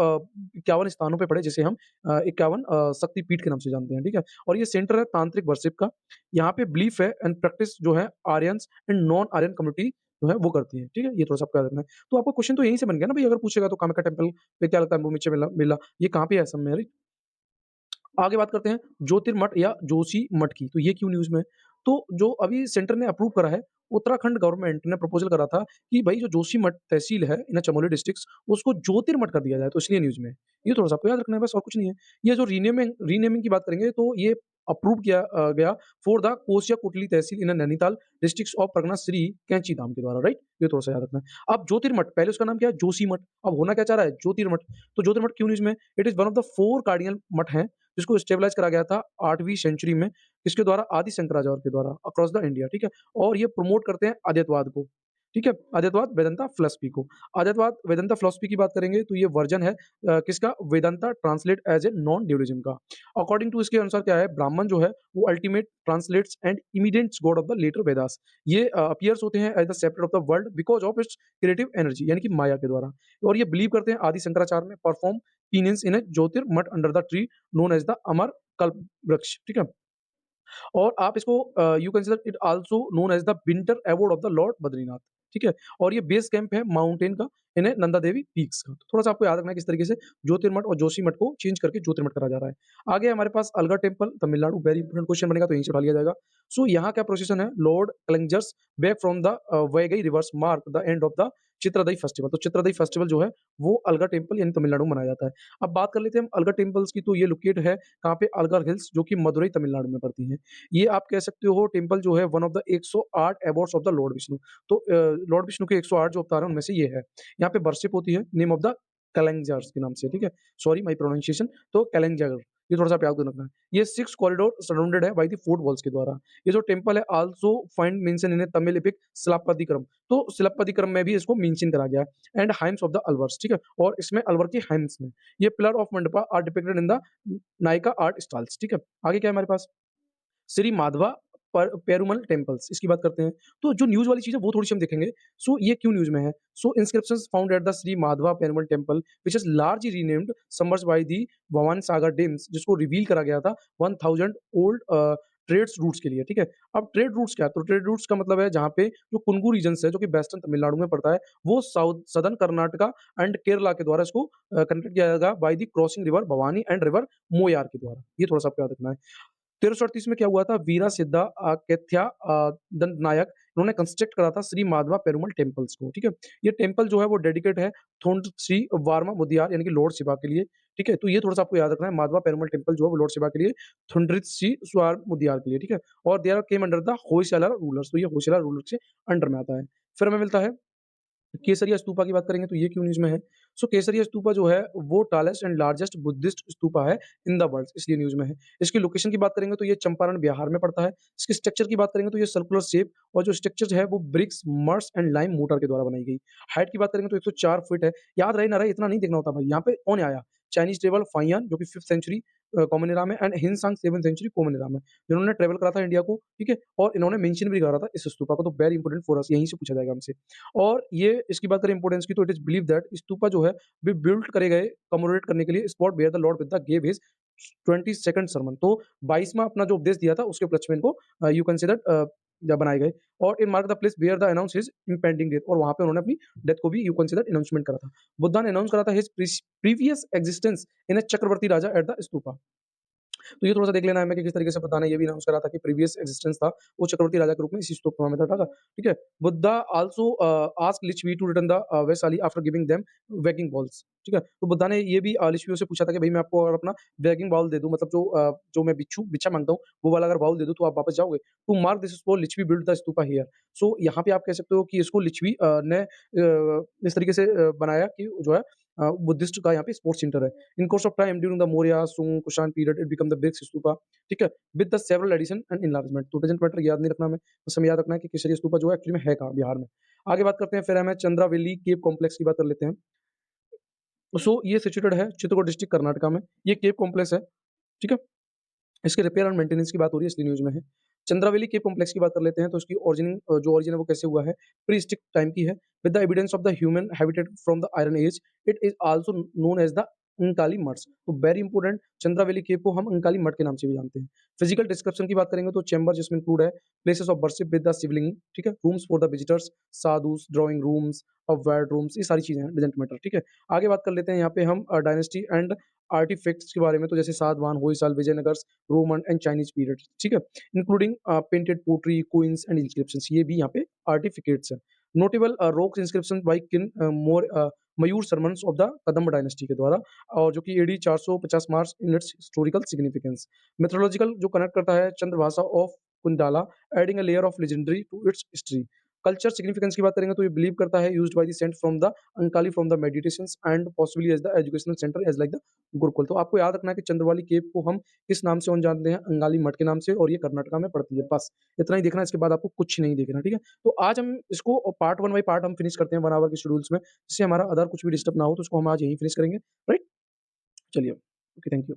51 स्थानों पे पड़े, जिसे हम 51 शक्तिपीठ के नाम से जानते हैं, ठीक है? और ये सेंटर है तांत्रिक वर्शिप का। यहाँ पे बिलीफ है एंड प्रैक्टिस जो है Aryans and non Aryan community जो है वो करती है, ठीक है? ये थोड़ा-सा आपको याद रखना है। तो आपका क्वेश्चन तो यहीं से बन गया ना भई, अगर पूछेगा तो कामाख्या टेम्पल पे क्या लगता है भूमि मेला मेला ये कहाँ पे है असम में, राइट? आगे बात करते हैं ज्योतिर्मठ या जोशी मठ की, तो ये क्यों न्यूज़ में है? तो जो अभी सेंटर ने अप्रूव करा है, उत्तराखंड गवर्नमेंट ने प्रपोज़ल करा था कि भई जो जोशीमठ तहसील है इन चमोली डिस्ट्रिक्ट्स, उसको ज्योतिर्मठ कर दिया जाए, तो इसलिए न्यूज़ में है। ये थोड़ा-सा आपको याद रखना है बस, और कुछ नहीं है। ये जो रीनेमिंग की बात करेंगे तो ये अप्रूव किया गया फॉर द कोसिया कोटली तहसील इन नैनीताल डिस्ट्रिक्ट्स ऑफ परगना श्री कैंची धाम के द्वारा, राइट? ये थोड़ा-सा याद रखना है। अब ज्योतिर्मठ, पहले उसका नाम क्या है? जोशीमठ, अब होना क्या चाह रहा है? ज्योतिर्मठ। तो ज्योतिर्मठ क्यों न्यूज़ में है? It is one of the 4 cardinal मठ हैं जिसको स्टेबलाइज़ करा गया था 8वीं सेंचुरी में, किसके द्वारा? आदि शंकराचार्य के द्वारा अक्रॉस द इंडिया, ठीक है? और ये प्रमोट करते हैं अद्वैतवाद को, ठीक है? अद्वैतवाद वेदांता फिलॉसफी को। अद्वैतवाद वेदांता फिलॉसफी की बात करेंगे तो ये वर्जन है किसका? Vedanta translate as a non dualism का। अकॉर्डिंग टू इसके अनुसार क्या है? ब्राह्मण जो है वो ultimate translates and immediate god of the later Vedas. ये अपीयर्स होते हैं as the separate of the world because of its creative energy, यानी कि माया के द्वारा। और ये बिलीव करते हैं आदि शंकराचार्य में perform penance in a Jyotirmath under the tree known as the Amar Kalpa Vriksha, ठीक है? और आप इसको you consider it also known as the winter award of the lord Badrinath, ठीक है? और ये बेस कैंप है माउंटेन का इन नंदा देवी पीक्स का। तो थोड़ा-सा आपको याद रखना है किस तरीके से ज्योतिर्मठ और जोशीमठ को चेंज करके ज्योतिर्मठ करा जा रहा है। आगे हमारे पास अलगा temple Tamil Nadu, very important question बनेगा तो यहीं से उठा लिया जाएगा। सो यहाँ क्या प्रोसेशन है? Lord Kalinjar's back from the Vaigai rivers mark the end of the Chithirai festival. तो चित्रदई फेस्टिवल जो है वो अलगा टेम्पल यानी तमिलनाडु में मनाया जाता है। अब बात कर लेते हैं हम अलगा टेम्पल्स की, तो ये लोकेट है कहाँ पे? अलगर हिल्स जो कि मदुरई तमिलनाडु में पड़ती है। ये आप कह सकते हो टेम्पल जो है one of the 108 abodes of the lord Vishnu. तो लॉर्ड विष्णु के 108 जो अवतार हैं उनमें से ये है। यहाँ पे वर्शिप होती है नेम ऑफ द कैलेंजर्स के नाम से, ठीक है? सॉरी माय प्रोनाउंसिएशन, तो कैलेंजर, ये थोड़ा-सा आप याद रखना है। ये 6 कॉरिडोर सराउंडेड है बाय द 4 वॉल्स के द्वारा। ये जो टेम्पल है also find mention in a Tamil epic Silappatikaram. तो शिलापदिक्रम में भी इसको मेंशन करा गया है and hymns of the Alvars, ठीक है? और इसमें अलवर के हाइम्स में ये pillar of mandapa are depicted in the Nayaka art styles, ठीक है? आगे क्या है हमारे पास? श्री माधवा पेरुमल टेम्पल्स, इसकी बात करते हैं। तो जो न्यूज़ वाली चीज़ है वो थोड़ी-सी हम देखेंगे। सो ये क्यों न्यूज़ में है? So inscriptions found at the Shri Madhava Perumal temple which is largely renamed submerged by the Bhavani Sagar dams, जिसको रिवील करा गया था 1000 ओल्ड ट्रेड्स रूट्स के लिए, ठीक है? अब ट्रेड रूट्स क्या है? तो ट्रेड रूट्स का मतलब है जहाँ पे जो कुंगू रीजन्स है जो कि वेस्टर्न तमिलनाडु में पड़ता है, वो south southern Karnataka and Kerala के द्वारा इसको कनेक्टेड किया जाएगा by the crossing river Bhavani and river Moyar के द्वारा। ये थोड़ा-सा आपको याद रखना है। 1338 में क्या हुआ था? वीरा सिद्धा केथ्या दंड नायक, इन्होंने कंस्ट्रक्ट करा था श्री माधवा पेरुमल टेम्पल्स को, ठीक है? ये टेम्पल जो है वो डेडिकेट है थोंड श्री वारमा मुदियार यानी कि लॉर्ड शिवा के लिए, ठीक है? तो ये थोड़ा-सा आपको याद रखना है, माधवा पेरुमल टेम्पल जो है वो लॉर्ड शिवा के लिए, थुंड्रित श्री स्वार मुदियार के लिए, ठीक है? और they are came under the Hoysala rulers, तो ये होयसला रूलर्स के अंडर में आता है। फिर हमें मिलता है केसरिया स्तूपा की बात करेंगे तो ये क्यों न्यूज़ में है? सो केसरिया स्तूपा जो है वो tallest and largest Buddhist stupa है इन द वर्ल्ड, इसलिए न्यूज़ में है। इसकी लोकेशन की बात करेंगे तो ये चंपारण बिहार में पड़ता है। इसके स्ट्रक्चर की बात करेंगे तो ये सर्कुलर शेप और जो स्ट्रक्चर है वो ब्रिक्स, मर्स एंड लाइम मोर्टार के द्वारा बनाई गई। हाइट की बात करेंगे तो 104 फीट है। याद रहे ना रहे इतना नहीं देखना होता भाई, यहाँ पे कौन आया? चाइनीज़ ट्रेवल फाहियान जो कि 5th सेंचुरी कॉमन एरा में एंड Hiuen Tsang 7th century common era में, जिन्होंने ट्रैवल करा था इंडिया को, ठीक है? और इन्होंने मेंशन भी करा था इस स्तूपा को, तो वेरी इंपोर्टेंट फॉर अस, यहीं से पूछा जाएगा हमसे। और ये इसकी बात करें इंपोर्टेंस की तो it is believed that stupa जो है बी बिल्ट करे गए कमेमोरेट करने के लिए spot where the lord Buddha gave his 22nd sermon. तो 22वां अपना जो उपदेश दिया था उसके उपलक्ष्य में इनको यू कैन से दैट जब बनाए गए और in mark the place where the announce his impending death, और वहाँ पे उन्होंने अपनी डेथ को भी you can say that announcement करा था। बुद्धा ने अनाउंस करा था his previous existence in a chakravarti raja at the stupa. तो ये थोड़ा-सा देख लेना है हमें कि किस तरीके से बुद्धा ने ये भी अनाउंस करा था कि प्रीवियस एक्जिस्टेंस था, वो चक्रवर्ती राजा के रूप में इसी स्तूप में था, ठीक है? Buddha also asked Lichchhavi to return the Vaishali after giving them begging bowls, ठीक है? तो बुद्धा ने ये भी लिच्छवियों से पूछा था कि भई मैं आपको अगर अपना बेगिंग बाउल दे दूँ मतलब जो मैं भिक्षा माँगता हूँ, वो वाला अगर बाउल दे दूँ तो आप वापस जाओगे? To mark this small Lichchhavi built the stupa here. So यहाँ पे आप कह सकते हो कि इसको लिच्छवी ने इस तरीके से बनाया कि जो है बुद्धिस्ट का यहाँ पे स्पोर्ट्स सेंटर है। In course of time during the Maurya, Sung, Kushan period, it became the big stupa, ठीक है? With the several addition and enlargement. तो doesn't matter याद नहीं रखना हमें, बस हमें याद रखना है कि केसरिया स्तूपा जो है एक्चुअली में है कहाँ बिहार में। आगे बात करते हैं फिर हमें चंद्रावली केव कॉम्प्लेक्स की बात कर लेते हैं। सो ये सिचुएटेड है चित्रकूट डिस्ट्रिक्ट कर्नाटका में। ये केव कॉम्प्लेक्स है, ठीक है? इसके रिपेयर एंड मेंटेनेंस की बात हो रही है इसलिए न्यूज़ में है। चंद्रावली केव कॉम्प्लेक्स की बात कर लेते हैं तो इसकी जो ओरिजिन है वो कैसे हुआ है? प्री-हिस्टोरिक टाइम की है। With the evidence of the human habitat from the iron age, it is also known as the Kankali maths. तो वेरी इंपोर्टेंट चंद्रावली केव को हम कंकाली मठ के नाम से भी जानते हैं। फिजिकल डिस्क्रिप्शन की बात करेंगे तो चैम्बर जिसमें इंक्लूड है places of worship with the Shivling, ठीक है? Rooms for the visitors, sadhus, drawing rooms, avoid rooms, ये सारी चीज़ें हैं, डज़न्ट मैटर, ठीक है? आगे बात कर लेते हैं यहाँ पे हम डायनेस्टी एंड आर्टिफैक्ट्स के बारे में तो जैसे Satavahana, Hoysala, Vijayanagars, Roman and Chinese period, ठीक है? Including painted pottery, coins and inscriptions, ये भी यहाँ पे आर्टिफिकेट्स हैं। Notable rocks inscription by king Mayur Sharman's of the Kadamba dynasty के द्वारा और जो कि AD 450 March in its historical significance. Methodological जो कनेक्ट करता है Chandrabhasha of Kundala, adding a layer of legendary to its history. Culture significance की बात करेंगे तो ये बिलीव करता है used by the saint from the Ankali from the meditations and possibly as the educational center as like the gurukul. तो आपको याद रखना है कि चंद्रवाली केव को हम किस नाम से और जानते हैं? अंगाली मठ के नाम से और ये कर्नाटका में पड़ती है, बस। इतना ही देखना है, इसके बाद आपको कुछ नहीं देखना, ठीक है? तो आज हम इसको पार्ट 1 बाय पार्ट हम फिनिश करते हैं 1 आवर के शेड्यूल्स में, जिससे हमारा अदर कुछ भी डिस्टर्ब ना हो, तो उसको हम आज यहीं फिनिश करेंगे, राइट? चलिए, ओके, थैंक यू।